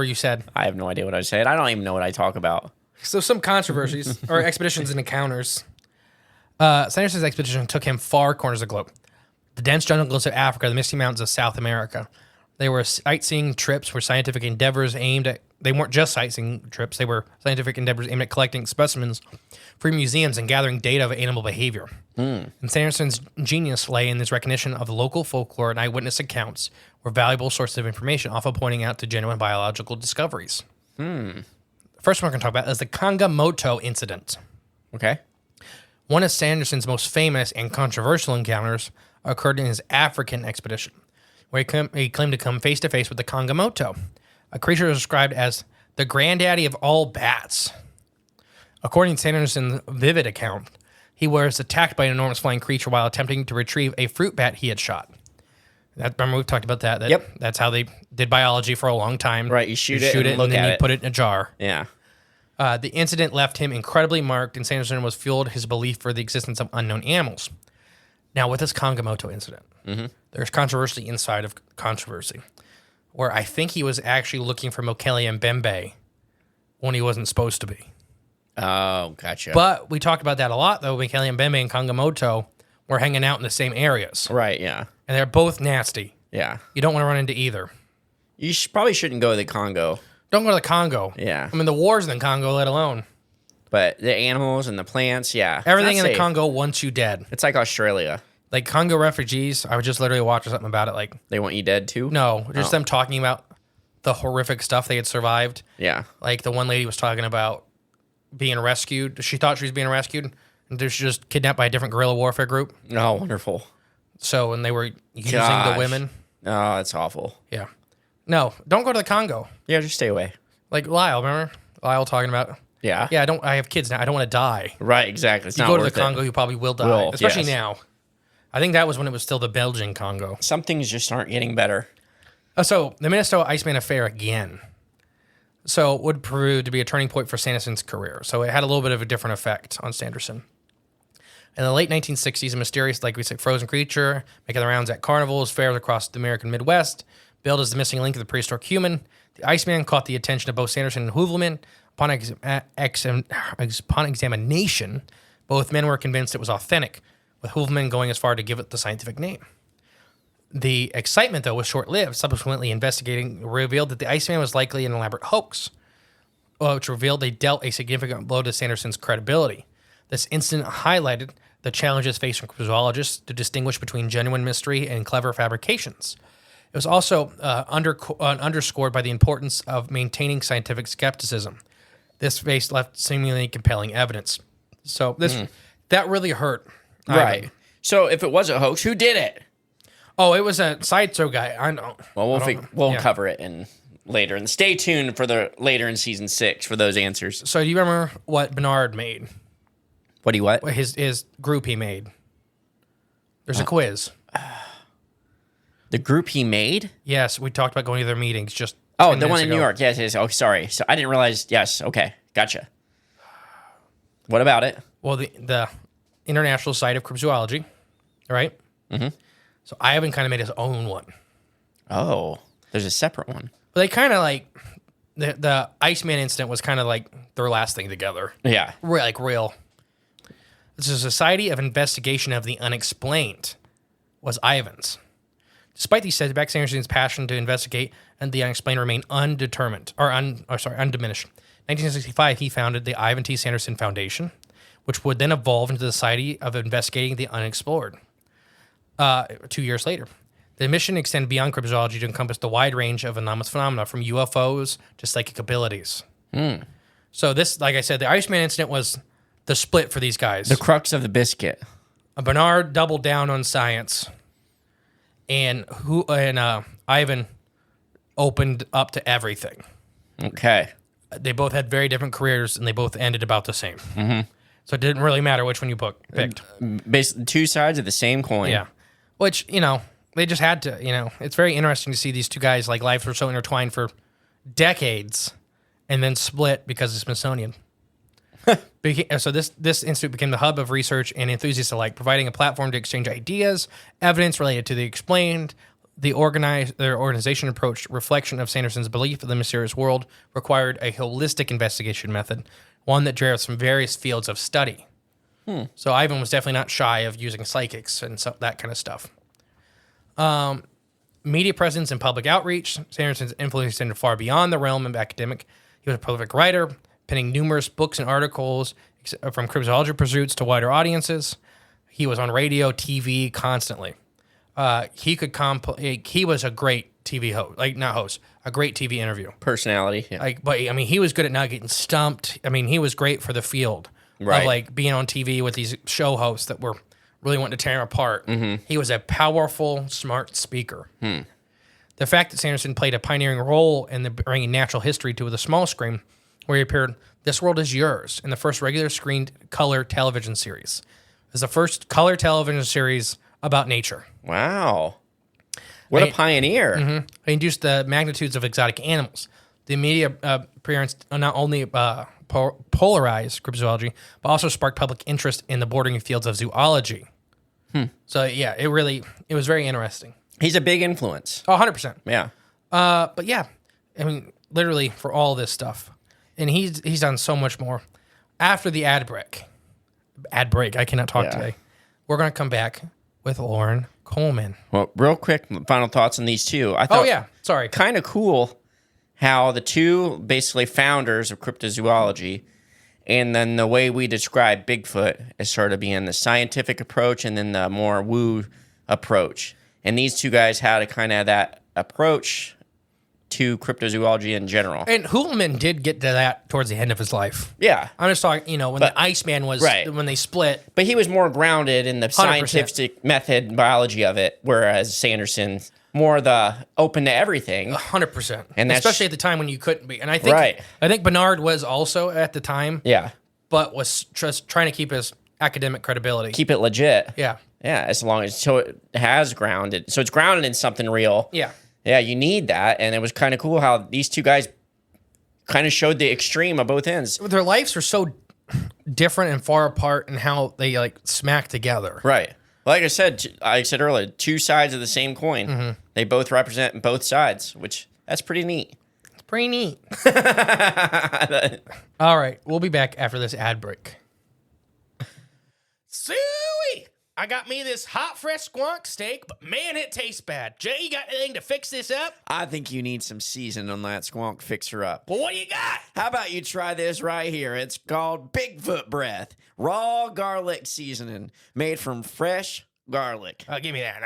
[SPEAKER 1] you said.
[SPEAKER 2] I have no idea what I said. I don't even know what I talk about.
[SPEAKER 1] So some controversies or expeditions and encounters. Sanderson's expedition took him far corners of the globe. The dense jungles of Africa, the misty mountains of South America. They were sightseeing trips where scientific endeavors aimed at, they weren't just sightseeing trips, they were scientific endeavors aimed at collecting specimens for museums and gathering data of animal behavior. And Sanderson's genius lay in his recognition of the local folklore and eyewitness accounts were valuable sources of information, often pointing out to genuine biological discoveries. The first one we're going to talk about is the Kangamoto incident.
[SPEAKER 2] Okay.
[SPEAKER 1] One of Sanderson's most famous and controversial encounters occurred in his African expedition, where he claimed to come face-to-face with the Kangamoto, a creature described as the granddaddy of all bats. According to Sanderson's vivid account, he was attacked by an enormous flying creature while attempting to retrieve a fruit bat he had shot. Remember, we've talked about that.
[SPEAKER 2] Yep.
[SPEAKER 1] That's how they did biology for a long time.
[SPEAKER 2] Right, you shoot it and look
[SPEAKER 1] and then
[SPEAKER 2] at
[SPEAKER 1] you
[SPEAKER 2] it.
[SPEAKER 1] put it in a jar.
[SPEAKER 2] Yeah.
[SPEAKER 1] The incident left him incredibly marked, and Sanderson was fueled his belief for the existence of unknown animals. Now, with this Kangamoto incident, there's controversy inside of controversy, where I think he was actually looking for Mokele and Mbembe when he wasn't supposed to be.
[SPEAKER 2] Oh, gotcha.
[SPEAKER 1] But we talked about that a lot, though. Mokele and Mbembe and Kangamoto were hanging out in the same areas,
[SPEAKER 2] Right, yeah.
[SPEAKER 1] and they're both nasty.
[SPEAKER 2] Yeah.
[SPEAKER 1] You don't want to run into either.
[SPEAKER 2] You probably shouldn't go to the Congo.
[SPEAKER 1] Don't go to the Congo.
[SPEAKER 2] Yeah.
[SPEAKER 1] I mean, the wars in the Congo, let alone.
[SPEAKER 2] But the animals and the plants, yeah.
[SPEAKER 1] Everything in
[SPEAKER 2] Not
[SPEAKER 1] the
[SPEAKER 2] safe.
[SPEAKER 1] Congo wants you dead.
[SPEAKER 2] It's like Australia.
[SPEAKER 1] Like Congo refugees, I was just literally watching something about it. Like,
[SPEAKER 2] They want you dead too?
[SPEAKER 1] no, just
[SPEAKER 2] Oh.
[SPEAKER 1] them talking about the horrific stuff they had survived.
[SPEAKER 2] Yeah.
[SPEAKER 1] Like the one lady was talking about being rescued. She thought she was being rescued, and she was just kidnapped by a different guerrilla warfare group.
[SPEAKER 2] Oh, wonderful.
[SPEAKER 1] So, and they were using
[SPEAKER 2] Gosh.
[SPEAKER 1] the women.
[SPEAKER 2] Oh, that's awful.
[SPEAKER 1] Yeah. No, don't go to the Congo.
[SPEAKER 2] Yeah, just stay away.
[SPEAKER 1] Like Lyle, remember? Lyle talking about,
[SPEAKER 2] Yeah.
[SPEAKER 1] yeah, I have kids now. I don't want to die.
[SPEAKER 2] Right, exactly. It's
[SPEAKER 1] You
[SPEAKER 2] not
[SPEAKER 1] go to
[SPEAKER 2] worth
[SPEAKER 1] the Congo,
[SPEAKER 2] it.
[SPEAKER 1] you probably will die.
[SPEAKER 2] Will,
[SPEAKER 1] Especially
[SPEAKER 2] yes.
[SPEAKER 1] now. I think that was when it was still the Belgian Congo.
[SPEAKER 2] Some things just aren't getting better.
[SPEAKER 1] So, the Minnesota Iceman affair again. So, it would prove to be a turning point for Sanderson's career. So, it had a little bit of a different effect on Sanderson. In the late 1960s, a mysterious, like we said, frozen creature making the rounds at carnivals, fairs across the American Midwest, billed as the missing link of the prehistoric human. The Iceman caught the attention of both Sanderson and Heuvelman. Upon examination, both men were convinced it was authentic, with Heuvelman going as far to give it the scientific name. The excitement, though, was short-lived. Subsequently, investigating revealed that the Iceman was likely an elaborate hoax, which revealed they dealt a significant blow to Sanderson's credibility. This incident highlighted the challenges faced from cryptozoologists to distinguish between genuine mystery and clever fabrications. It was also underscored by the importance of maintaining scientific skepticism. This case left seemingly compelling evidence. So that really hurt.
[SPEAKER 2] Right.
[SPEAKER 1] Ivan.
[SPEAKER 2] So if it was a hoax, who did it?
[SPEAKER 1] Oh, it was a sideshow guy. I know.
[SPEAKER 2] Well, we'll
[SPEAKER 1] yeah.
[SPEAKER 2] cover it later. And stay tuned for the later in season 6 for those answers.
[SPEAKER 1] So do you remember what Bernard made?
[SPEAKER 2] What?
[SPEAKER 1] His group he made. There's a quiz.
[SPEAKER 2] The group he made?
[SPEAKER 1] Yes, we talked about going to their meetings just.
[SPEAKER 2] Oh,
[SPEAKER 1] 10
[SPEAKER 2] the one
[SPEAKER 1] minutes
[SPEAKER 2] in
[SPEAKER 1] ago.
[SPEAKER 2] New York. Yes. Oh, sorry. So I didn't realize. Yes. Okay. Gotcha. What about it?
[SPEAKER 1] Well, the International Society of Cryptozoology, right? Mm-hmm. So Ivan kind of made his own one.
[SPEAKER 2] Oh, there's a separate one.
[SPEAKER 1] But they kind of like the Iceman incident was kind of like their last thing together.
[SPEAKER 2] Yeah.
[SPEAKER 1] Real. It's a Society of Investigation of the Unexplained was Ivan's. Despite these setbacks, Sanderson's passion to investigate and the unexplained remained undiminished. In 1965, he founded the Ivan T. Sanderson Foundation, which would then evolve into the Society of Investigating the Unexplored. 2 years later, The mission extended beyond cryptozoology to encompass the wide range of anomalous phenomena from UFOs to psychic abilities. So this, like I said, the Iceman incident was the split for these guys.
[SPEAKER 2] The crux of the biscuit.
[SPEAKER 1] Bernard doubled down on science, and Ivan opened up to everything.
[SPEAKER 2] Okay.
[SPEAKER 1] They both had very different careers, and they both ended about the same. So it didn't really matter which one you picked.
[SPEAKER 2] Basically, two sides of the same coin.
[SPEAKER 1] Yeah. Which, they just had to, it's very interesting to see these two guys, like, lives were so intertwined for decades and then split because of Smithsonian. So this institute became the hub of research and enthusiasts alike, providing a platform to exchange ideas, evidence related to the explained. Their organization approach, reflection of Sanderson's belief in the mysterious world, required a holistic investigation method, one that drew from various fields of study. So Ivan was definitely not shy of using psychics and that kind of stuff. Media presence and public outreach. Sanderson's influence extended far beyond the realm of academic. He was a prolific writer, penning numerous books and articles from cryptozoology pursuits to wider audiences. He was on radio, TV constantly. He was a great TV host, a great TV interview.
[SPEAKER 2] Personality. Yeah.
[SPEAKER 1] He was good at not getting stumped. He was great for the field.
[SPEAKER 2] Right.
[SPEAKER 1] Of being on TV with these show hosts that were really wanting to tear him apart. He was a powerful, smart speaker. The fact that Sanderson played a pioneering role in bringing natural history to the small screen, where he appeared, This World Is Yours, in the first regular screened color television series. It was the first color television series about nature.
[SPEAKER 2] Wow. What a pioneer.
[SPEAKER 1] He induced the magnitudes of exotic animals. The media appearance not only polarized cryptozoology, but also sparked public interest in the bordering fields of zoology. So, yeah, it was very interesting.
[SPEAKER 2] He's a big influence.
[SPEAKER 1] Oh, 100%.
[SPEAKER 2] Yeah.
[SPEAKER 1] But, yeah, literally for all this stuff. And he's done so much more. After the ad break, I cannot talk today. We're going to come back with Loren Coleman.
[SPEAKER 2] Well, real quick, final thoughts on these two. I thought, kind of cool how the two basically founders of cryptozoology, and then the way we describe Bigfoot as sort of being the scientific approach and then the more woo approach. And these two guys had a kind of that approach to cryptozoology in general.
[SPEAKER 1] And Heuvelman did get to that towards the end of his life.
[SPEAKER 2] Yeah.
[SPEAKER 1] I'm just talking, when the Iceman was, when they split.
[SPEAKER 2] But he was more grounded in the 100%. Scientific method and biology of it, whereas Sanderson, more the open to everything.
[SPEAKER 1] 100%.
[SPEAKER 2] And
[SPEAKER 1] especially at the time when you couldn't be. And I think Bernard was also at the time.
[SPEAKER 2] Yeah.
[SPEAKER 1] But was just trying to keep his academic credibility.
[SPEAKER 2] Keep it legit.
[SPEAKER 1] Yeah.
[SPEAKER 2] Yeah, as long as, so it has grounded. So it's grounded in something real.
[SPEAKER 1] Yeah.
[SPEAKER 2] Yeah, you need that. And it was kind of cool how these two guys kind of showed the extreme of both ends.
[SPEAKER 1] Their lives are so different and far apart in how they smack together.
[SPEAKER 2] Right. Like I said earlier, two sides of the same coin. They both represent both sides, which that's pretty neat.
[SPEAKER 1] It's pretty neat. All right. We'll be back after this ad break. Suey! I got me this hot, fresh squonk steak, but man, it tastes bad. Jay, you got anything to fix this up?
[SPEAKER 6] I think you need some seasoning on that squonk fixer up.
[SPEAKER 1] Well, what do you got?
[SPEAKER 6] How about you try this right here? It's called Bigfoot Breath. Raw garlic seasoning made from fresh garlic.
[SPEAKER 1] Give me that.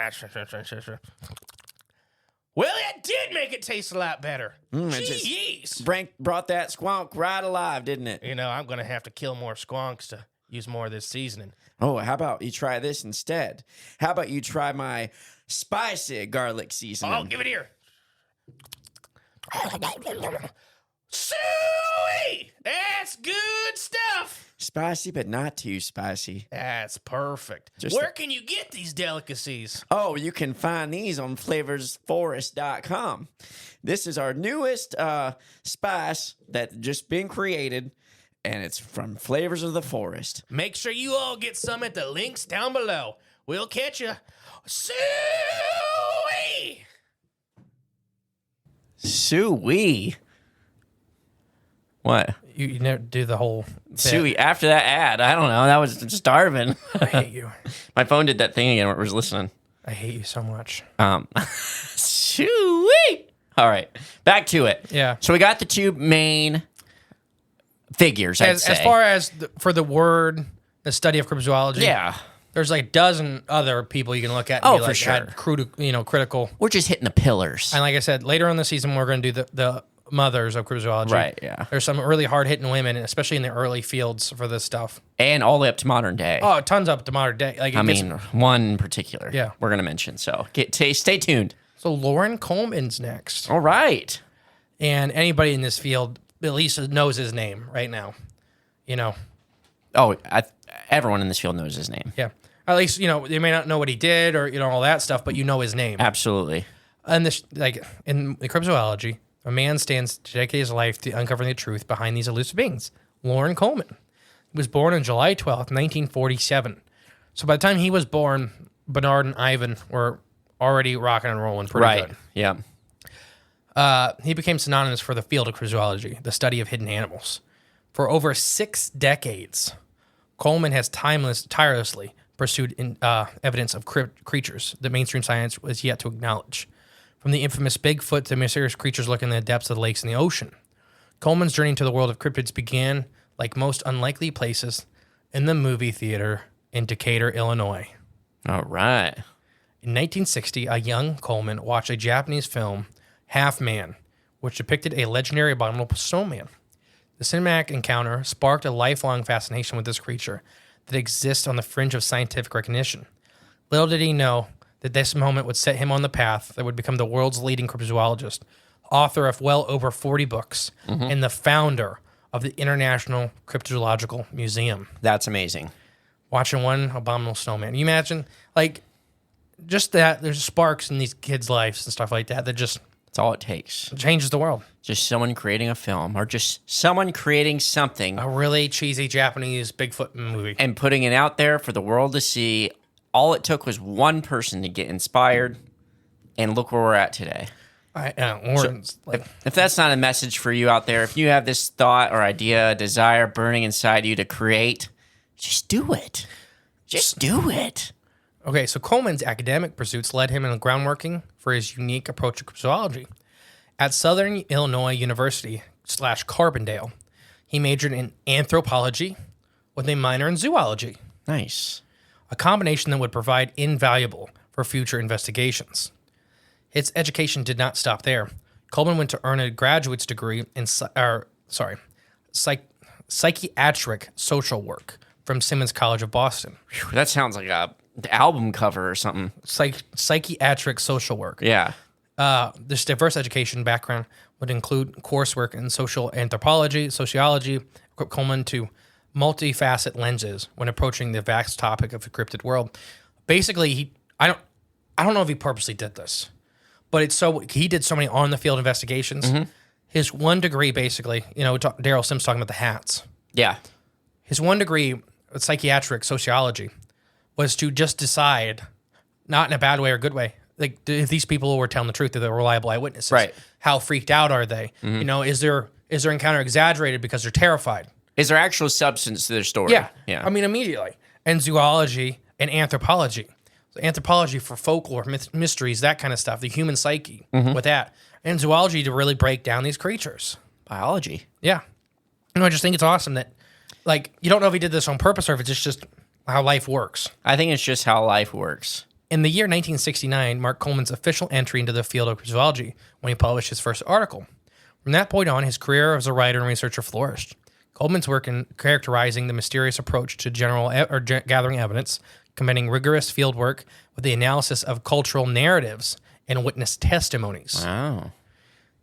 [SPEAKER 1] Well, it did make it taste a lot better. Jeez.
[SPEAKER 6] Brought that squonk right alive, didn't it?
[SPEAKER 1] I'm going to have to kill more squonks to use more of this seasoning.
[SPEAKER 6] Oh, how about you try this instead? How about you try my spicy garlic seasoning?
[SPEAKER 1] Oh, give it here. Suey! That's good stuff.
[SPEAKER 6] Spicy, but not too spicy.
[SPEAKER 1] That's perfect. Where can you get these delicacies?
[SPEAKER 6] Oh, you can find these on flavorsforest.com. This is our newest spice that's just been created, and it's from Flavors of the Forest.
[SPEAKER 1] Make sure you all get some at the links down below. We'll catch you. Suey!
[SPEAKER 2] Suey. What?
[SPEAKER 1] You never do the whole
[SPEAKER 2] Suey. After that ad, I don't know. That was starving.
[SPEAKER 1] I hate you.
[SPEAKER 2] My phone did that thing again where it was listening.
[SPEAKER 1] I hate you so much.
[SPEAKER 2] Suey. All right. Back to it.
[SPEAKER 1] Yeah.
[SPEAKER 2] So we got the two main figures, I'd say.
[SPEAKER 1] As far as for the word, the study of cryptozoology.
[SPEAKER 2] Yeah.
[SPEAKER 1] There's like a dozen other people you can look at. And
[SPEAKER 2] Oh,
[SPEAKER 1] be
[SPEAKER 2] for
[SPEAKER 1] like,
[SPEAKER 2] sure.
[SPEAKER 1] had critical.
[SPEAKER 2] We're just hitting the pillars.
[SPEAKER 1] And like I said, later in the season, we're going to do the mothers of cryptozoology.
[SPEAKER 2] Right, yeah.
[SPEAKER 1] There's some really hard-hitting women, especially in the early fields for this stuff.
[SPEAKER 2] And all the way up to modern day.
[SPEAKER 1] Oh, tons up to modern day. Like
[SPEAKER 2] one in particular.
[SPEAKER 1] Yeah.
[SPEAKER 2] We're going to mention. So stay tuned.
[SPEAKER 1] So Loren Coleman's next.
[SPEAKER 2] All right.
[SPEAKER 1] And anybody in this field at least knows his name right now.
[SPEAKER 2] Oh, everyone in this field knows his name.
[SPEAKER 1] Yeah. At least, they may not know what he did or, all that stuff, but you know his name.
[SPEAKER 2] Absolutely.
[SPEAKER 1] And this, like, in the cryptozoology, a man stands to dedicate his life to uncovering the truth behind these elusive beings. Loren Coleman. He was born on July 12th, 1947. So by the time he was born, Bernard and Ivan were already rocking and rolling pretty good.
[SPEAKER 2] Yeah.
[SPEAKER 1] He became synonymous for the field of cryptozoology, the study of hidden animals. For over 6 decades, Coleman has tirelessly pursued evidence of creatures that mainstream science was yet to acknowledge. From the infamous Bigfoot to mysterious creatures lurking in the depths of the lakes and the ocean. Coleman's journey to the world of cryptids began, like most unlikely places, in the movie theater in Decatur, Illinois.
[SPEAKER 2] All right.
[SPEAKER 1] In 1960, a young Coleman watched a Japanese film, Half Man, which depicted a legendary abominable snowman. The cinematic encounter sparked a lifelong fascination with this creature that exists on the fringe of scientific recognition. Little did he know that this moment would set him on the path that would become the world's leading cryptozoologist, author of well over 40 books, and the founder of the International Cryptozoological Museum.
[SPEAKER 2] That's amazing.
[SPEAKER 1] Watching one abominable snowman. You imagine, like, just that there's sparks in these kids' lives and stuff like that just...
[SPEAKER 2] That's all it takes.
[SPEAKER 1] changes the world.
[SPEAKER 2] Just someone creating a film or just someone creating something.
[SPEAKER 1] A really cheesy Japanese Bigfoot movie.
[SPEAKER 2] And putting it out there for the world to see. All it took was one person to get inspired, and look where we're at today. If that's not a message for you out there, if you have this thought or idea, desire burning inside you to create, just do it. Just do it.
[SPEAKER 1] Okay, so Coleman's academic pursuits led him in the groundworking for his unique approach to cryptozoology. At Southern Illinois University / Carbondale, he majored in anthropology with a minor in zoology.
[SPEAKER 2] Nice.
[SPEAKER 1] A combination that would provide invaluable for future investigations. His education did not stop there. Coleman went to earn a graduate's degree in psychiatric social work from Simmons College of Boston.
[SPEAKER 2] Whew, that sounds like a album cover or something.
[SPEAKER 1] Psychiatric social work.
[SPEAKER 2] Yeah.
[SPEAKER 1] This diverse education background would include coursework in social anthropology, sociology, equip Coleman to multifaceted lenses when approaching the vast topic of the cryptid world. Basically, I don't know if he purposely did this, but he did so many on the field investigations. Mm-hmm. His one degree, basically, Daryl Sims talking about the hats.
[SPEAKER 2] Yeah.
[SPEAKER 1] His one degree, psychiatric sociology, was to just decide, not in a bad way or good way, like if these people were telling the truth, they're reliable eyewitnesses.
[SPEAKER 2] Right.
[SPEAKER 1] How freaked out are they? Mm-hmm. Is their encounter exaggerated because they're terrified?
[SPEAKER 2] Is there actual substance to their story?
[SPEAKER 1] Yeah.
[SPEAKER 2] Yeah.
[SPEAKER 1] I mean, immediately. And zoology and anthropology. So anthropology for folklore, mysteries, that kind of stuff, the human psyche with that. And zoology to really break down these creatures.
[SPEAKER 2] Biology.
[SPEAKER 1] Yeah. I just think it's awesome that, like, you don't know if he did this on purpose or if it's just how life works.
[SPEAKER 2] I think it's just how life works.
[SPEAKER 1] In the year 1969 marked Coleman's official entry into the field of cryptozoology when he published his first article. From that point on, his career as a writer and researcher flourished. Coleman's work in characterizing the mysterious approach to gathering evidence, combining rigorous field work with the analysis of cultural narratives and witness testimonies.
[SPEAKER 2] Wow.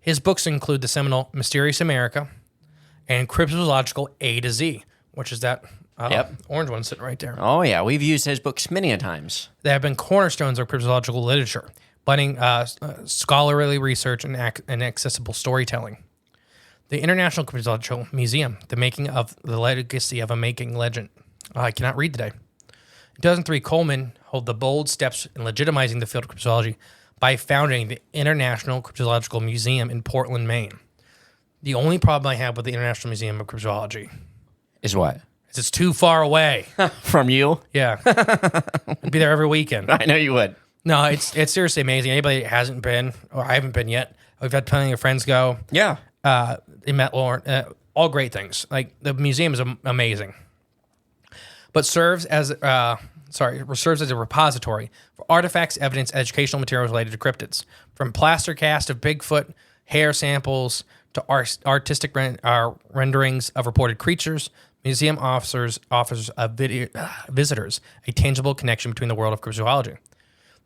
[SPEAKER 1] His books include the seminal Mysterious America and Cryptozoological A to Z, which is that orange one sitting right there.
[SPEAKER 2] Oh, yeah. We've used his books many a times.
[SPEAKER 1] They have been cornerstones of cryptozoological literature, blending scholarly research and accessible storytelling. The International Cryptozoological Museum, the making of the legacy of a making legend. I cannot read today. In 2003, Coleman held the bold steps in legitimizing the field of cryptozoology by founding the International Cryptozoological Museum in Portland, Maine. The only problem I have with the International Museum of Cryptozoology
[SPEAKER 2] is what?
[SPEAKER 1] Is it's too far away.
[SPEAKER 2] From you?
[SPEAKER 1] Yeah. I'd be there every weekend.
[SPEAKER 2] I know you would.
[SPEAKER 1] No, it's seriously amazing. Anybody that hasn't been, or I haven't been yet, we've had plenty of friends go.
[SPEAKER 2] Yeah.
[SPEAKER 1] They met Loren. All great things. Like, the museum is amazing. But serves as serves as a repository for artifacts, evidence, educational materials related to cryptids, from plaster cast of Bigfoot, hair samples, to artistic renderings of reported creatures. Museum offers visitors a tangible connection between the world of cryptozoology.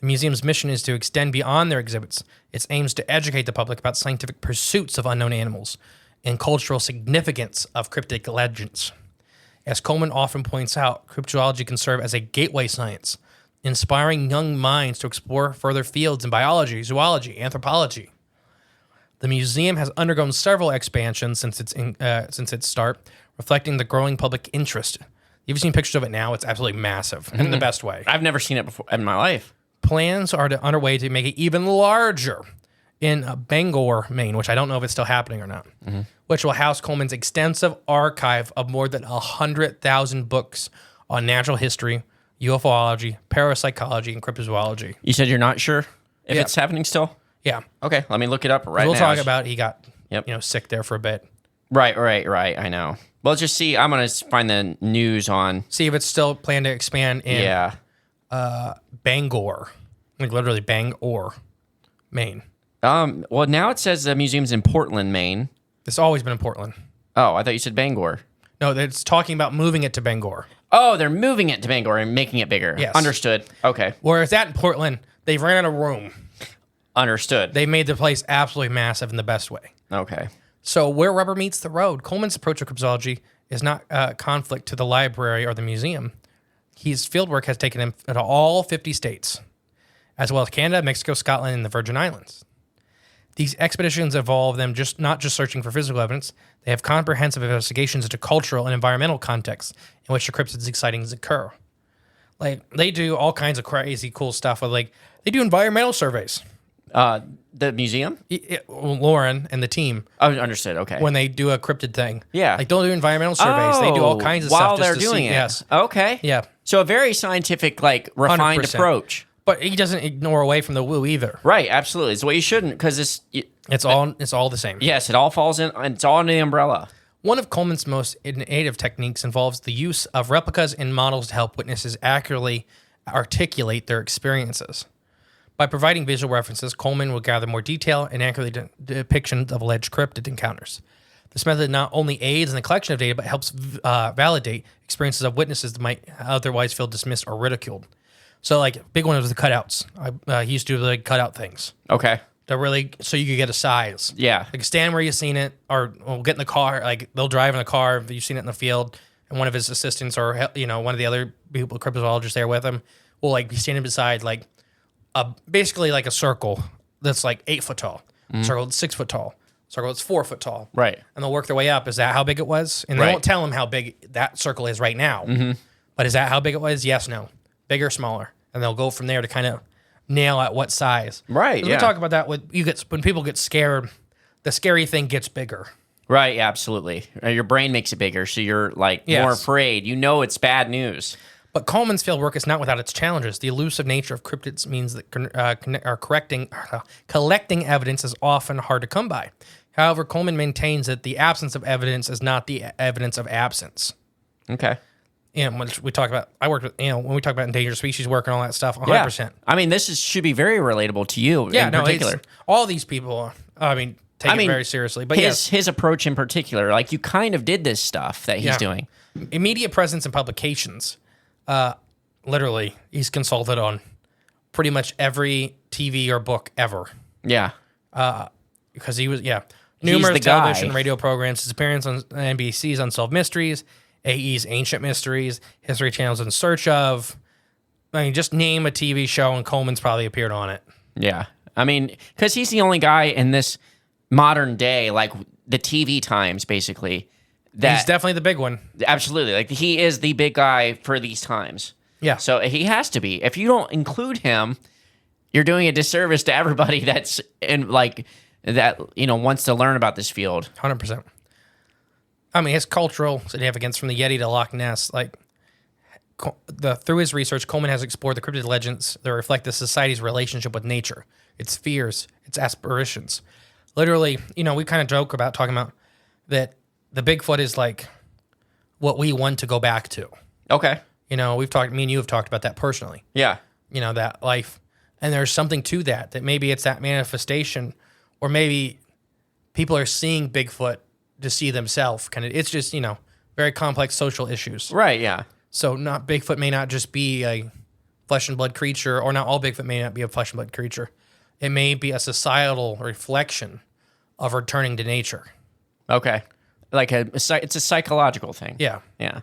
[SPEAKER 1] The museum's mission is to extend beyond their exhibits. Its aims to educate the public about scientific pursuits of unknown animals and cultural significance of cryptic legends. As Coleman often points out, cryptozoology can serve as a gateway science, inspiring young minds to explore further fields in biology, zoology, anthropology. The museum has undergone several expansions since its start, reflecting the growing public interest. You've seen pictures of it now. It's absolutely massive in the best way.
[SPEAKER 2] I've never seen it before in my life.
[SPEAKER 1] Plans are underway to make it even larger in Bangor, Maine, which I don't know if it's still happening or not, which will house Coleman's extensive archive of more than 100,000 books on natural history, UFOlogy, parapsychology, and cryptozoology.
[SPEAKER 2] You said you're not sure if it's happening still?
[SPEAKER 1] Yeah.
[SPEAKER 2] Okay, let me look it up right now.
[SPEAKER 1] We'll talk about he got sick there for a bit.
[SPEAKER 2] Right. I know. Well, just see. I'm going to find the news on.
[SPEAKER 1] See if it's still planned to expand in Bangor. Like literally Bangor, Maine.
[SPEAKER 2] Well, now it says the museum's in Portland, Maine.
[SPEAKER 1] It's always been in Portland.
[SPEAKER 2] Oh, I thought you said Bangor.
[SPEAKER 1] No, it's talking about moving it to Bangor.
[SPEAKER 2] Oh, they're moving it to Bangor and making it bigger.
[SPEAKER 1] Yes.
[SPEAKER 2] Understood. Okay.
[SPEAKER 1] Where it's at in Portland, they've ran out of room.
[SPEAKER 2] Understood.
[SPEAKER 1] They made the place absolutely massive in the best way.
[SPEAKER 2] Okay.
[SPEAKER 1] So where rubber meets the road, Coleman's approach to cryptozoology is not a conflict to the library or the museum. His fieldwork has taken him to all 50 states, as well as Canada, Mexico, Scotland, and the Virgin Islands. These expeditions involve them not just searching for physical evidence, they have comprehensive investigations into cultural and environmental contexts in which the cryptids' sightings occur. Like, they do all kinds of crazy cool stuff. They do environmental surveys.
[SPEAKER 2] The museum?
[SPEAKER 1] Loren and the team.
[SPEAKER 2] Oh, understood. Okay.
[SPEAKER 1] When they do a cryptid thing.
[SPEAKER 2] Yeah.
[SPEAKER 1] Like, they'll do environmental surveys. They do all kinds of
[SPEAKER 2] while
[SPEAKER 1] stuff. While
[SPEAKER 2] they're doing it.
[SPEAKER 1] Yes.
[SPEAKER 2] Okay.
[SPEAKER 1] Yeah.
[SPEAKER 2] So a very scientific, refined
[SPEAKER 1] 100%.
[SPEAKER 2] approach.
[SPEAKER 1] But he doesn't ignore away from the woo either.
[SPEAKER 2] Right. Absolutely. It's what you shouldn't, because
[SPEAKER 1] it's all the same.
[SPEAKER 2] Yes, it all falls in. It's all under the umbrella.
[SPEAKER 1] One of Coleman's most innovative techniques involves the use of replicas and models to help witnesses accurately articulate their experiences. By providing visual references, Coleman will gather more detailed and accurate depictions of alleged cryptid encounters. This method not only aids in the collection of data, but helps validate experiences of witnesses that might otherwise feel dismissed or ridiculed. So, big one was the cutouts. He used to do cutout things.
[SPEAKER 2] Okay.
[SPEAKER 1] To really, so you could get a size.
[SPEAKER 2] Yeah.
[SPEAKER 1] Stand where you've seen it, or get in the car. They'll drive in a car if you've seen it in the field, and one of his assistants or one of the other people, cryptozoologists there with him, will be standing beside basically a circle that's 8 foot tall, circle that's 6 foot tall, circle that's 4 foot tall.
[SPEAKER 2] Right.
[SPEAKER 1] And they'll work their way up. Is that how big it was? And they won't tell him how big that circle is right now. Mm-hmm. But is that how big it was? Yes, no. Bigger, smaller. And they'll go from there to kind of nail at what size.
[SPEAKER 2] Right.
[SPEAKER 1] We talk about that when people get scared, the scary thing gets bigger.
[SPEAKER 2] Right. Yeah, absolutely. Your brain makes it bigger, so you're more afraid. It's bad news.
[SPEAKER 1] But Coleman's fieldwork is not without its challenges. The elusive nature of cryptids means that collecting evidence is often hard to come by. However, Coleman maintains that the absence of evidence is not the evidence of absence.
[SPEAKER 2] Okay.
[SPEAKER 1] When we talk about, when we talk about endangered species work and all that stuff, 100%.
[SPEAKER 2] Yeah. I mean, this should be very relatable to you in particular.
[SPEAKER 1] All these people, take it very seriously. But
[SPEAKER 2] his approach in particular, you kind of did this stuff that he's doing.
[SPEAKER 1] Immediate presence in publications. Literally, he's consulted on pretty much every TV or book ever.
[SPEAKER 2] Yeah.
[SPEAKER 1] Because he was, numerous television and radio programs, his appearance on NBC's Unsolved Mysteries, AE's Ancient Mysteries, History Channel's In Search Of. Just name a TV show and Coleman's probably appeared on it.
[SPEAKER 2] Yeah. Because he's the only guy in this modern day, the TV times, basically.
[SPEAKER 1] He's definitely the big one.
[SPEAKER 2] Absolutely. He is the big guy for these times.
[SPEAKER 1] Yeah.
[SPEAKER 2] So he has to be. If you don't include him, you're doing a disservice to everybody that's wants to learn about this field.
[SPEAKER 1] 100%. His cultural significance from the Yeti to Loch Ness, through his research, Coleman has explored the cryptid legends that reflect the society's relationship with nature, its fears, its aspirations. Literally, we kind of joke about talking about that the Bigfoot is what we want to go back to.
[SPEAKER 2] Okay.
[SPEAKER 1] Me and you have talked about that personally.
[SPEAKER 2] Yeah.
[SPEAKER 1] That life. And there's something to that maybe it's that manifestation, or maybe people are seeing Bigfoot to see themselves. It's just, very complex social issues.
[SPEAKER 2] Right, yeah.
[SPEAKER 1] So Bigfoot may not just be a flesh and blood creature, or not all Bigfoot may not be a flesh and blood creature. It may be a societal reflection of returning to nature.
[SPEAKER 2] Okay. It's a psychological thing.
[SPEAKER 1] Yeah.
[SPEAKER 2] Yeah.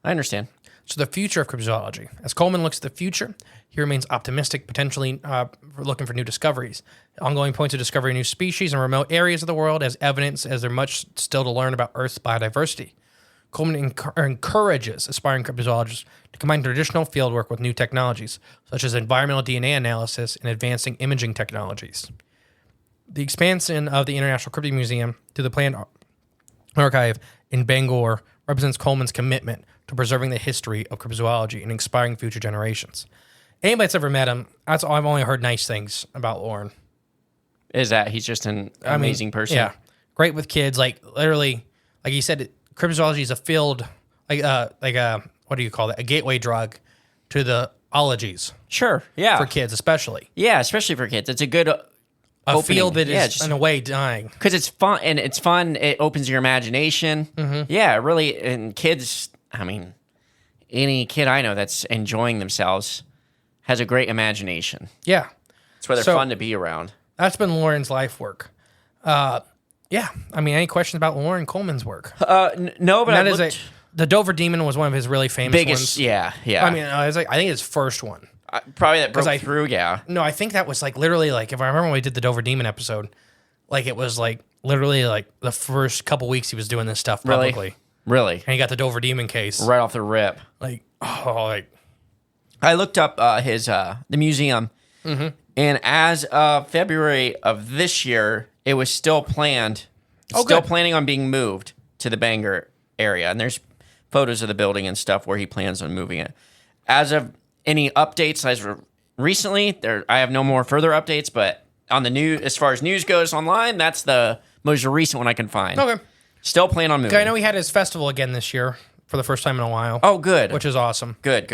[SPEAKER 2] I understand.
[SPEAKER 1] So the future of cryptozoology. As Coleman looks at the future, he remains optimistic, potentially looking for new discoveries. Ongoing points of discovery of new species in remote areas of the world as evidence, as there's much still to learn about Earth's biodiversity. Coleman encourages aspiring cryptozoologists to combine traditional fieldwork with new technologies, such as environmental DNA analysis and advancing imaging technologies. The expansion of the International Cryptid Museum to the planned archive in Bangor represents Coleman's commitment to preserving the history of cryptozoology and inspiring future generations. Anybody that's ever met him, I've only heard nice things about Loren.
[SPEAKER 2] Is that he's just an amazing person?
[SPEAKER 1] Yeah, great with kids. Literally, like he said, cryptozoology is a field, what do you call that? A gateway drug to the ologies.
[SPEAKER 2] Sure. Yeah.
[SPEAKER 1] For kids, especially.
[SPEAKER 2] Yeah, especially for kids. It's a good
[SPEAKER 1] field that is in a way dying
[SPEAKER 2] because it's fun and it's fun. It opens your imagination. Mm-hmm. Yeah, really. And kids, any kid I know that's enjoying themselves has a great imagination.
[SPEAKER 1] Yeah,
[SPEAKER 2] that's why they're fun to be around.
[SPEAKER 1] That's been Loren's life work. Yeah, any questions about Loren Coleman's work?
[SPEAKER 2] No, but
[SPEAKER 1] the Dover Demon was one of his really famous ones.
[SPEAKER 2] Yeah.
[SPEAKER 1] I think his first one.
[SPEAKER 2] Probably that broke through, yeah.
[SPEAKER 1] No, I think that was literally if I remember when we did the Dover Demon episode, it was literally the first couple weeks he was doing this stuff publicly.
[SPEAKER 2] Really?
[SPEAKER 1] And he got the Dover Demon case.
[SPEAKER 2] Right off the rip. I looked up the museum, and as of February of this year, it was still planned. Planning on being moved to the Bangor area. And there's photos of the building and stuff where he plans on moving it. As of any updates as recently, I have no more further updates, but on the news, as far as news goes online, that's the most recent one I can find.
[SPEAKER 1] Okay.
[SPEAKER 2] Still plan on moving.
[SPEAKER 1] I know he had his festival again this year for the first time in a while.
[SPEAKER 2] Oh, good.
[SPEAKER 1] Which is awesome.
[SPEAKER 2] Good.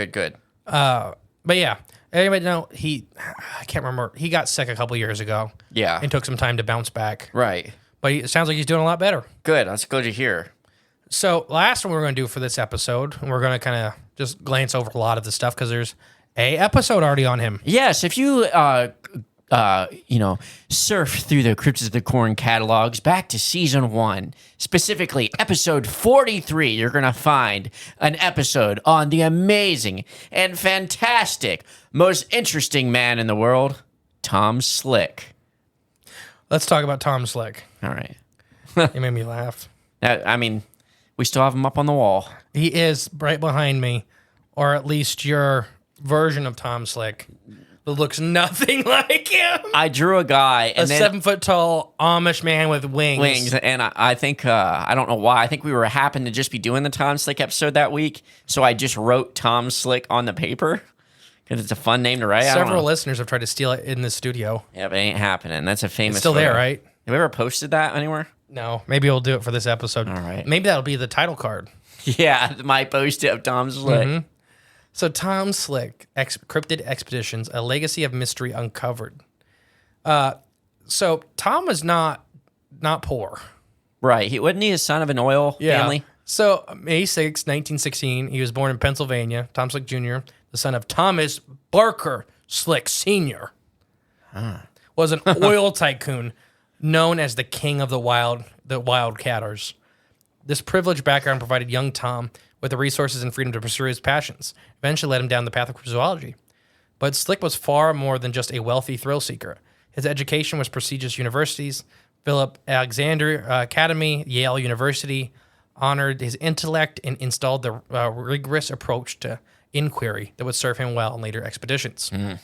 [SPEAKER 1] But yeah, anybody know, I can't remember. He got sick a couple years ago.
[SPEAKER 2] Yeah.
[SPEAKER 1] And took some time to bounce back.
[SPEAKER 2] Right.
[SPEAKER 1] But it sounds like he's doing a lot better.
[SPEAKER 2] Good. That's good to hear.
[SPEAKER 1] So last one we're going to do for this episode, and we're going to kind of just glance over a lot of the stuff because there's a episode already on him.
[SPEAKER 2] Yes, if you surf through the Cryptids of the Corn catalogs back to season 1, specifically episode 43, you're going to find an episode on the amazing and fantastic, most interesting man in the world, Tom Slick.
[SPEAKER 1] Let's talk about Tom Slick.
[SPEAKER 2] All right.
[SPEAKER 1] You made me laugh.
[SPEAKER 2] We still have him up on the wall.
[SPEAKER 1] He is right behind me, or at least your version of Tom Slick that looks nothing like him.
[SPEAKER 2] I drew a guy,
[SPEAKER 1] a 7-foot-tall Amish man with wings.
[SPEAKER 2] And I think I don't know why. I think we happened to just be doing the Tom Slick episode that week, so I just wrote Tom Slick on the paper because it's a fun name to write.
[SPEAKER 1] Several listeners have tried to steal it in the studio.
[SPEAKER 2] Yeah, but it ain't happening. That's a famous.
[SPEAKER 1] It's still there, right?
[SPEAKER 2] Have we ever posted that anywhere?
[SPEAKER 1] No. Maybe we'll do it for this episode.
[SPEAKER 2] All right.
[SPEAKER 1] Maybe that'll be the title card.
[SPEAKER 2] Yeah, my post-it of Tom Slick. Mm-hmm.
[SPEAKER 1] So Tom Slick, Cryptid Expeditions, A Legacy of Mystery Uncovered. So Tom was not poor.
[SPEAKER 2] Right. Wasn't he a son of an oil family?
[SPEAKER 1] So May 6, 1916, he was born in Pennsylvania, Tom Slick Jr., the son of Thomas Barker Slick Sr. Was an oil tycoon known as the king of the wildcatters. This privileged background provided young Tom with the resources and freedom to pursue his passions, eventually led him down the path of cryptozoology. But Slick was far more than just a wealthy thrill seeker. His education was prestigious universities. Philip Alexander Academy, Yale University, honored his intellect and installed the rigorous approach to inquiry that would serve him well in later expeditions. Mm.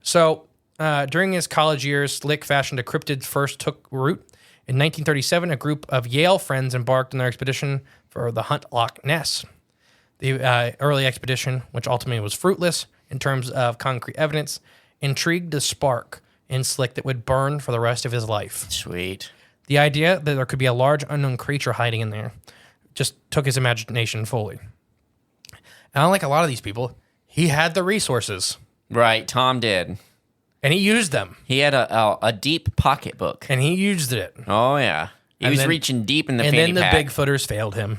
[SPEAKER 1] So, during his college years, Slick fashioned a cryptid first took root. In 1937, a group of Yale friends embarked on their expedition for the Hunt Loch Ness. The early expedition, which ultimately was fruitless in terms of concrete evidence, intrigued the spark in Slick that would burn for the rest of his life.
[SPEAKER 2] Sweet.
[SPEAKER 1] The idea that there could be a large unknown creature hiding in there just took his imagination fully. unlike a lot of these people, he had the resources.
[SPEAKER 2] Right, Tom did.
[SPEAKER 1] And he used them.
[SPEAKER 2] He had a deep pocketbook.
[SPEAKER 1] And he used it.
[SPEAKER 2] Oh, yeah. He was reaching deep in the fanny
[SPEAKER 1] pack. And then the Bigfooters failed him.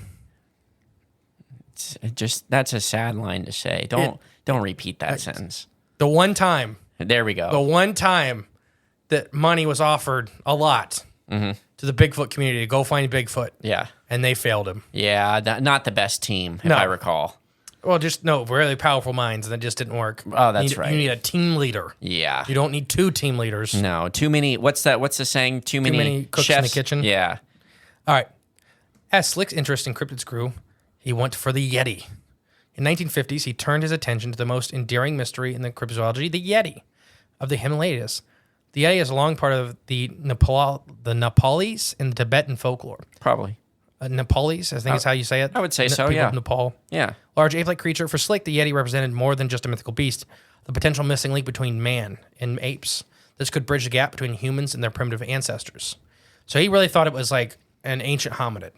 [SPEAKER 2] That's a sad line to say. Don't repeat that sentence.
[SPEAKER 1] The one time.
[SPEAKER 2] There we go.
[SPEAKER 1] The one time that money was offered a lot to the Bigfoot community to go find Bigfoot.
[SPEAKER 2] Yeah.
[SPEAKER 1] And they failed him.
[SPEAKER 2] Yeah, not the best team, if I recall.
[SPEAKER 1] Well, just really powerful minds, and that just didn't work.
[SPEAKER 2] Oh, that's right.
[SPEAKER 1] You need a team leader.
[SPEAKER 2] Yeah.
[SPEAKER 1] You don't need 2 team leaders.
[SPEAKER 2] No, too many. What's the saying? Too many
[SPEAKER 1] cooks
[SPEAKER 2] chefs
[SPEAKER 1] in the kitchen.
[SPEAKER 2] Yeah.
[SPEAKER 1] All right. As Slick's interest in cryptids grew, he went for the Yeti. In 1950s, he turned his attention to the most endearing mystery in the cryptozoology, the Yeti of the Himalayas. The Yeti is a long part of the Nepalese and Tibetan folklore.
[SPEAKER 2] Probably.
[SPEAKER 1] Nepalese, I think is how you say it.
[SPEAKER 2] I would say so,
[SPEAKER 1] People
[SPEAKER 2] yeah.
[SPEAKER 1] of Nepal.
[SPEAKER 2] Yeah.
[SPEAKER 1] Large ape-like creature. For Slick, the Yeti represented more than just a mythical beast, the potential missing link between man and apes. This could bridge the gap between humans and their primitive ancestors. So he really thought it was like an ancient hominid.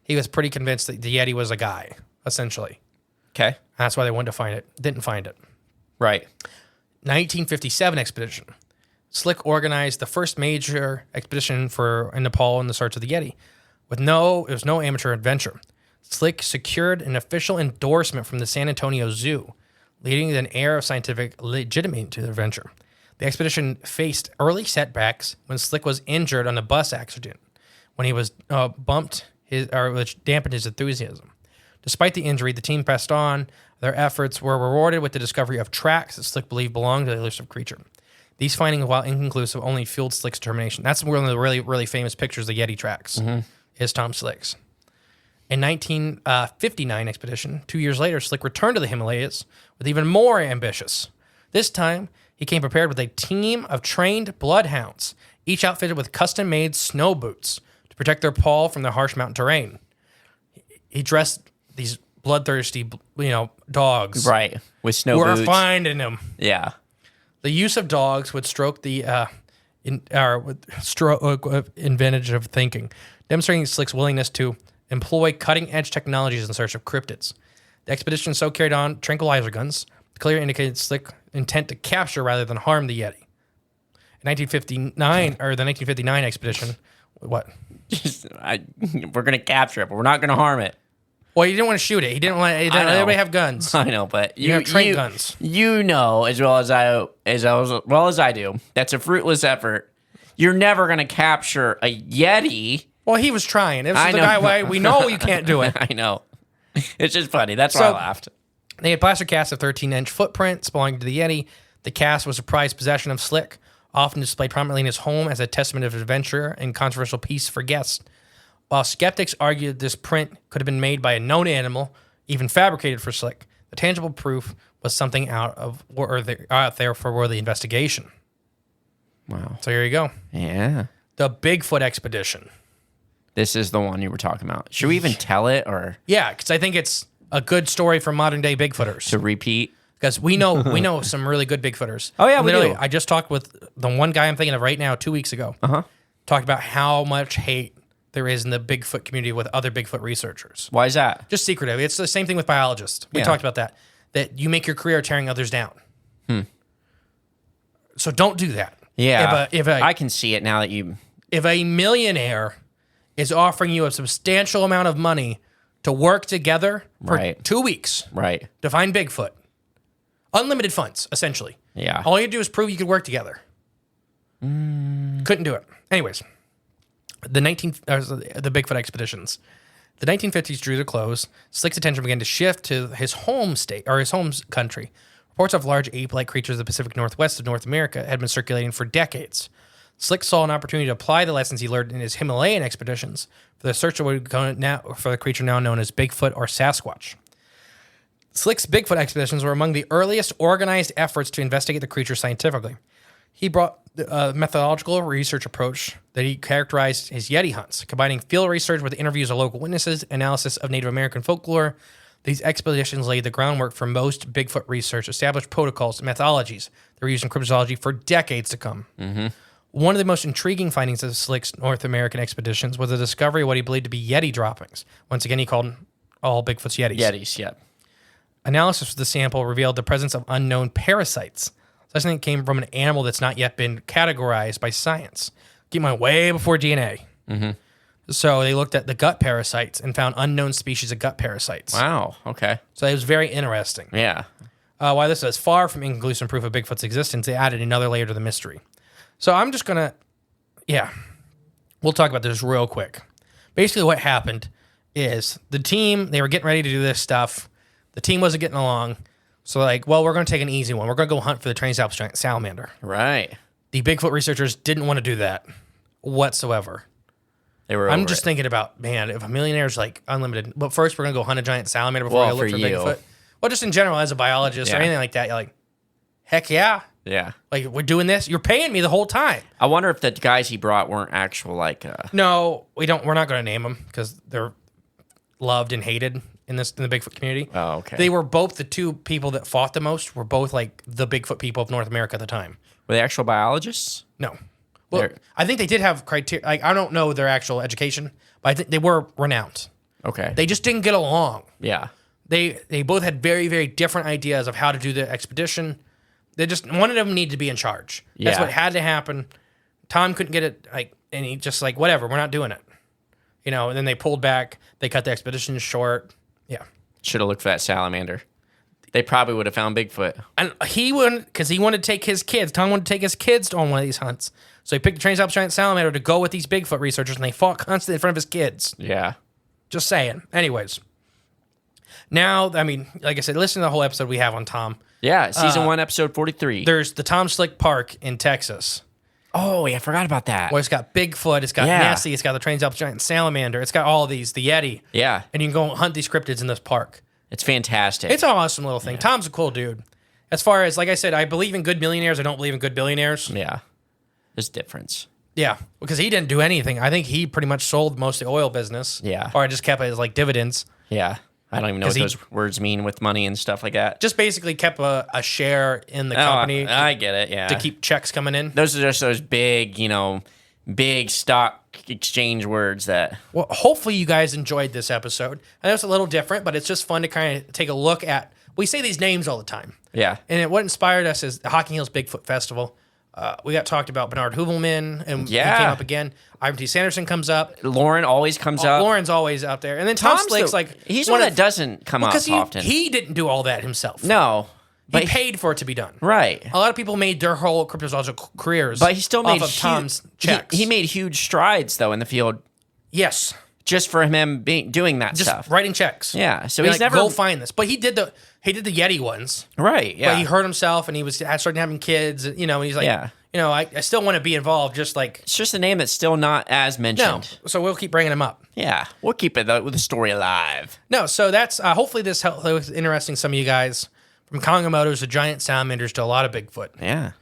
[SPEAKER 1] He was pretty convinced that the Yeti was a guy, essentially.
[SPEAKER 2] Okay.
[SPEAKER 1] That's why they wanted to find it. Didn't find it.
[SPEAKER 2] Right.
[SPEAKER 1] 1957 expedition. Slick organized the first major expedition in Nepal in the search of the Yeti. It was no amateur adventure. Slick secured an official endorsement from the San Antonio Zoo, leading to an air of scientific legitimacy to the adventure. The expedition faced early setbacks when Slick was injured on a bus accident, when he was which dampened his enthusiasm. Despite the injury, the team pressed on. Their efforts were rewarded with the discovery of tracks that Slick believed belonged to the elusive creature. These findings, while inconclusive, only fueled Slick's determination. That's one of the really, really famous pictures of the Yeti tracks, is Tom Slick's. In 1959 expedition, 2 years later, Slick returned to the Himalayas with even more ambitious. This time, he came prepared with a team of trained bloodhounds, each outfitted with custom-made snow boots to protect their paw from the harsh mountain terrain. He dressed these bloodthirsty, dogs.
[SPEAKER 2] Right. With snow boots.
[SPEAKER 1] We're finding them.
[SPEAKER 2] Yeah.
[SPEAKER 1] The use of dogs would stroke the advantage of thinking, demonstrating Slick's willingness to employ cutting-edge technologies in search of cryptids. The expedition so carried on tranquilizer guns, clearly indicated Slick's intent to capture rather than harm the Yeti. In 1959 expedition, what?
[SPEAKER 2] We're going to capture it, but we're not going to harm it.
[SPEAKER 1] Well, he didn't want to shoot it. He didn't want everybody have guns.
[SPEAKER 2] I know, but
[SPEAKER 1] you have train guns.
[SPEAKER 2] You know as well as I do. That's a fruitless effort. You're never going to capture a Yeti.
[SPEAKER 1] Well, he was trying. It was the guy way. We know you can't do it.
[SPEAKER 2] I know. It's just funny. That's why I laughed.
[SPEAKER 1] They had plaster casts of 13-inch footprints belonging to the Yeti. The cast was a prized possession of Slick, often displayed prominently in his home as a testament of adventure and controversial piece for guests. While skeptics argued this print could have been made by a known animal, even fabricated for Slick, the tangible proof was something out there for worthy investigation.
[SPEAKER 2] Wow.
[SPEAKER 1] So here you go.
[SPEAKER 2] Yeah.
[SPEAKER 1] The Bigfoot expedition.
[SPEAKER 2] This is the one you were talking about. Should we even tell it or?
[SPEAKER 1] Yeah, because I think it's a good story for modern day Bigfooters.
[SPEAKER 2] To repeat?
[SPEAKER 1] Because we know some really good Bigfooters.
[SPEAKER 2] Oh yeah,
[SPEAKER 1] literally,
[SPEAKER 2] we do.
[SPEAKER 1] I just talked with the one guy I'm thinking of right now 2 weeks ago. Talked about how much hate there is in the Bigfoot community with other Bigfoot researchers.
[SPEAKER 2] Why is that?
[SPEAKER 1] Just secretive. It's the same thing with biologists. We talked about that. That you make your career tearing others down. So don't do that.
[SPEAKER 2] Yeah.
[SPEAKER 1] If
[SPEAKER 2] I can see it now that you...
[SPEAKER 1] If a millionaire is offering you a substantial amount of money to work together for 2 weeks to find Bigfoot, unlimited funds, essentially.
[SPEAKER 2] Yeah.
[SPEAKER 1] All you do is prove you could work together. Couldn't do it. Anyways, the Bigfoot expeditions. The 1950s drew to close. Slick's attention began to shift to his home state, or his home country. Reports of large ape-like creatures of the Pacific Northwest of North America had been circulating for decades. Slick saw an opportunity to apply the lessons he learned in his Himalayan expeditions for the search for the creature now known as Bigfoot or Sasquatch. Slick's Bigfoot expeditions were among the earliest organized efforts to investigate the creature scientifically. He brought a methodological research approach that he characterized his Yeti hunts, combining field research with interviews of local witnesses, analysis of Native American folklore. These expeditions laid the groundwork for most Bigfoot research, established protocols and methodologies that were used in cryptozoology for decades to come. One of the most intriguing findings of Slick's North American expeditions was the discovery of what he believed to be Yeti droppings. Once again, he called all Bigfoot's Yetis.
[SPEAKER 2] Yetis, yeah.
[SPEAKER 1] analysis of the sample revealed the presence of unknown parasites. Such thing came from an animal that's not yet been categorized by science. Keep in mind, way before DNA. Mm-hmm. So they looked at the gut parasites and found unknown species of gut parasites.
[SPEAKER 2] Wow. Okay.
[SPEAKER 1] So it was very interesting.
[SPEAKER 2] Yeah.
[SPEAKER 1] While this is far from inconclusive proof of Bigfoot's existence, they added another layer to the mystery. So I'm just going to, we'll talk about this real quick. Basically what happened is the team, they were getting ready to do this stuff. The team wasn't getting along. So like, well, we're going to take an easy one. We're going to go hunt for the Triceratops giant salamander.
[SPEAKER 2] Right.
[SPEAKER 1] The Bigfoot researchers didn't want to do that whatsoever. I'm just thinking about, man, if a millionaire's like unlimited, but first we're going to go hunt a giant salamander before I look for Bigfoot. Well, just in general, as a biologist or anything like that, you're like, heck yeah.
[SPEAKER 2] Yeah.
[SPEAKER 1] Like, we're doing this. You're paying me the whole time.
[SPEAKER 2] I wonder if the guys he brought weren't actual, like...
[SPEAKER 1] No, we don't. We're not going to name them because they're loved and hated in the Bigfoot community.
[SPEAKER 2] Oh, okay.
[SPEAKER 1] They were both the two people that fought the most, were both like the Bigfoot people of North America at the time.
[SPEAKER 2] Were they actual biologists?
[SPEAKER 1] No. Well, I think they did have criteria. Like, I don't know their actual education, but I think they were renowned.
[SPEAKER 2] Okay.
[SPEAKER 1] They just didn't get along.
[SPEAKER 2] Yeah.
[SPEAKER 1] They both had very, very different ideas of how to do the expedition. They just, one of them needed to be in charge. That's what had to happen. Tom couldn't get it, and he just whatever, we're not doing it. And then they pulled back. They cut the expedition short. Yeah.
[SPEAKER 2] Should have looked for that salamander. They probably would have found Bigfoot.
[SPEAKER 1] And he wouldn't, because he wanted to take his kids. Tom wanted to take his kids on one of these hunts. So he picked the Triceratops giant salamander to go with these Bigfoot researchers, and they fought constantly in front of his kids.
[SPEAKER 2] Yeah.
[SPEAKER 1] Just saying. Anyways. Now, I mean, like I said, listen to the whole episode we have on Tom.
[SPEAKER 2] Yeah, season 1, episode 43.
[SPEAKER 1] There's the Tom Slick Park in Texas.
[SPEAKER 2] Oh, yeah, I forgot about that.
[SPEAKER 1] Well, it's got Bigfoot, it's got Nessie, it's got the Triceratops giant salamander, it's got all of these, the Yeti.
[SPEAKER 2] Yeah.
[SPEAKER 1] And you can go hunt these cryptids in this park.
[SPEAKER 2] It's fantastic.
[SPEAKER 1] It's an awesome little thing. Yeah. Tom's a cool dude. As far as, like I said, I believe in good millionaires. I don't believe in good billionaires.
[SPEAKER 2] Yeah. There's a difference.
[SPEAKER 1] Yeah, because he didn't do anything. I think he pretty much sold most of the oil business.
[SPEAKER 2] Yeah.
[SPEAKER 1] Or I just kept it as dividends.
[SPEAKER 2] Yeah. I don't even know what those words mean with money and stuff like that.
[SPEAKER 1] Just basically kept a share in the company.
[SPEAKER 2] I get it, yeah.
[SPEAKER 1] To keep checks coming in.
[SPEAKER 2] Those are just those big, big stock exchange words that...
[SPEAKER 1] Well, hopefully you guys enjoyed this episode. I know it's a little different, but it's just fun to kind of take a look at... We say these names all the time.
[SPEAKER 2] Yeah.
[SPEAKER 1] And what inspired us is the Hocking Hills Bigfoot Festival. We got talked about Bernard Heuvelman, and he came up again. Ivan T. Sanderson comes up.
[SPEAKER 2] Lauren always comes up.
[SPEAKER 1] Lauren's always out there. And then Tom Slick's
[SPEAKER 2] he's one that doesn't come up often.
[SPEAKER 1] He didn't do all that himself.
[SPEAKER 2] No.
[SPEAKER 1] He paid for it to be done.
[SPEAKER 2] Right.
[SPEAKER 1] A lot of people made their whole cryptozoological careers
[SPEAKER 2] but he still made
[SPEAKER 1] off of Tom's checks.
[SPEAKER 2] He made huge strides, though, in the field.
[SPEAKER 1] Yes.
[SPEAKER 2] Just for him doing that stuff.
[SPEAKER 1] Just writing checks.
[SPEAKER 2] Yeah. So he's never...
[SPEAKER 1] Go find this. But he did the Yeti ones.
[SPEAKER 2] Right, yeah.
[SPEAKER 1] But he hurt himself, and he was starting having kids, and he's like... Yeah. I still want to be involved, just like...
[SPEAKER 2] It's just a name that's still not as mentioned.
[SPEAKER 1] No, so we'll keep bringing him up.
[SPEAKER 2] Yeah, we'll keep it with the story alive.
[SPEAKER 1] No, so that's... hopefully this was interesting some of you guys. From Kongomotos to giant salamanders to a lot of Bigfoot.
[SPEAKER 2] Yeah.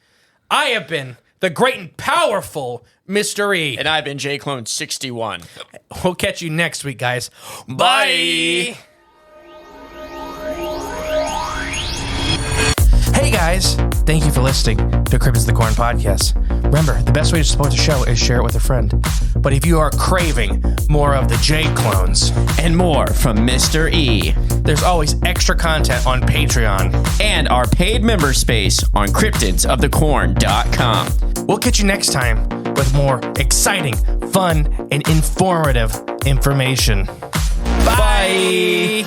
[SPEAKER 1] I have been the great and powerful Mr. E.
[SPEAKER 2] And I've been JClone61.
[SPEAKER 1] We'll catch you next week, guys. Bye! Hey guys, thank you for listening to Cryptids of the Corn podcast. Remember, the best way to support the show is share it with a friend. But if you are craving more of the J clones
[SPEAKER 2] and more from Mr. E,
[SPEAKER 1] there's always extra content on Patreon
[SPEAKER 2] and our paid member space on cryptidsofthecorn.com.
[SPEAKER 1] We'll catch you next time with more exciting, fun, and informative information. Bye.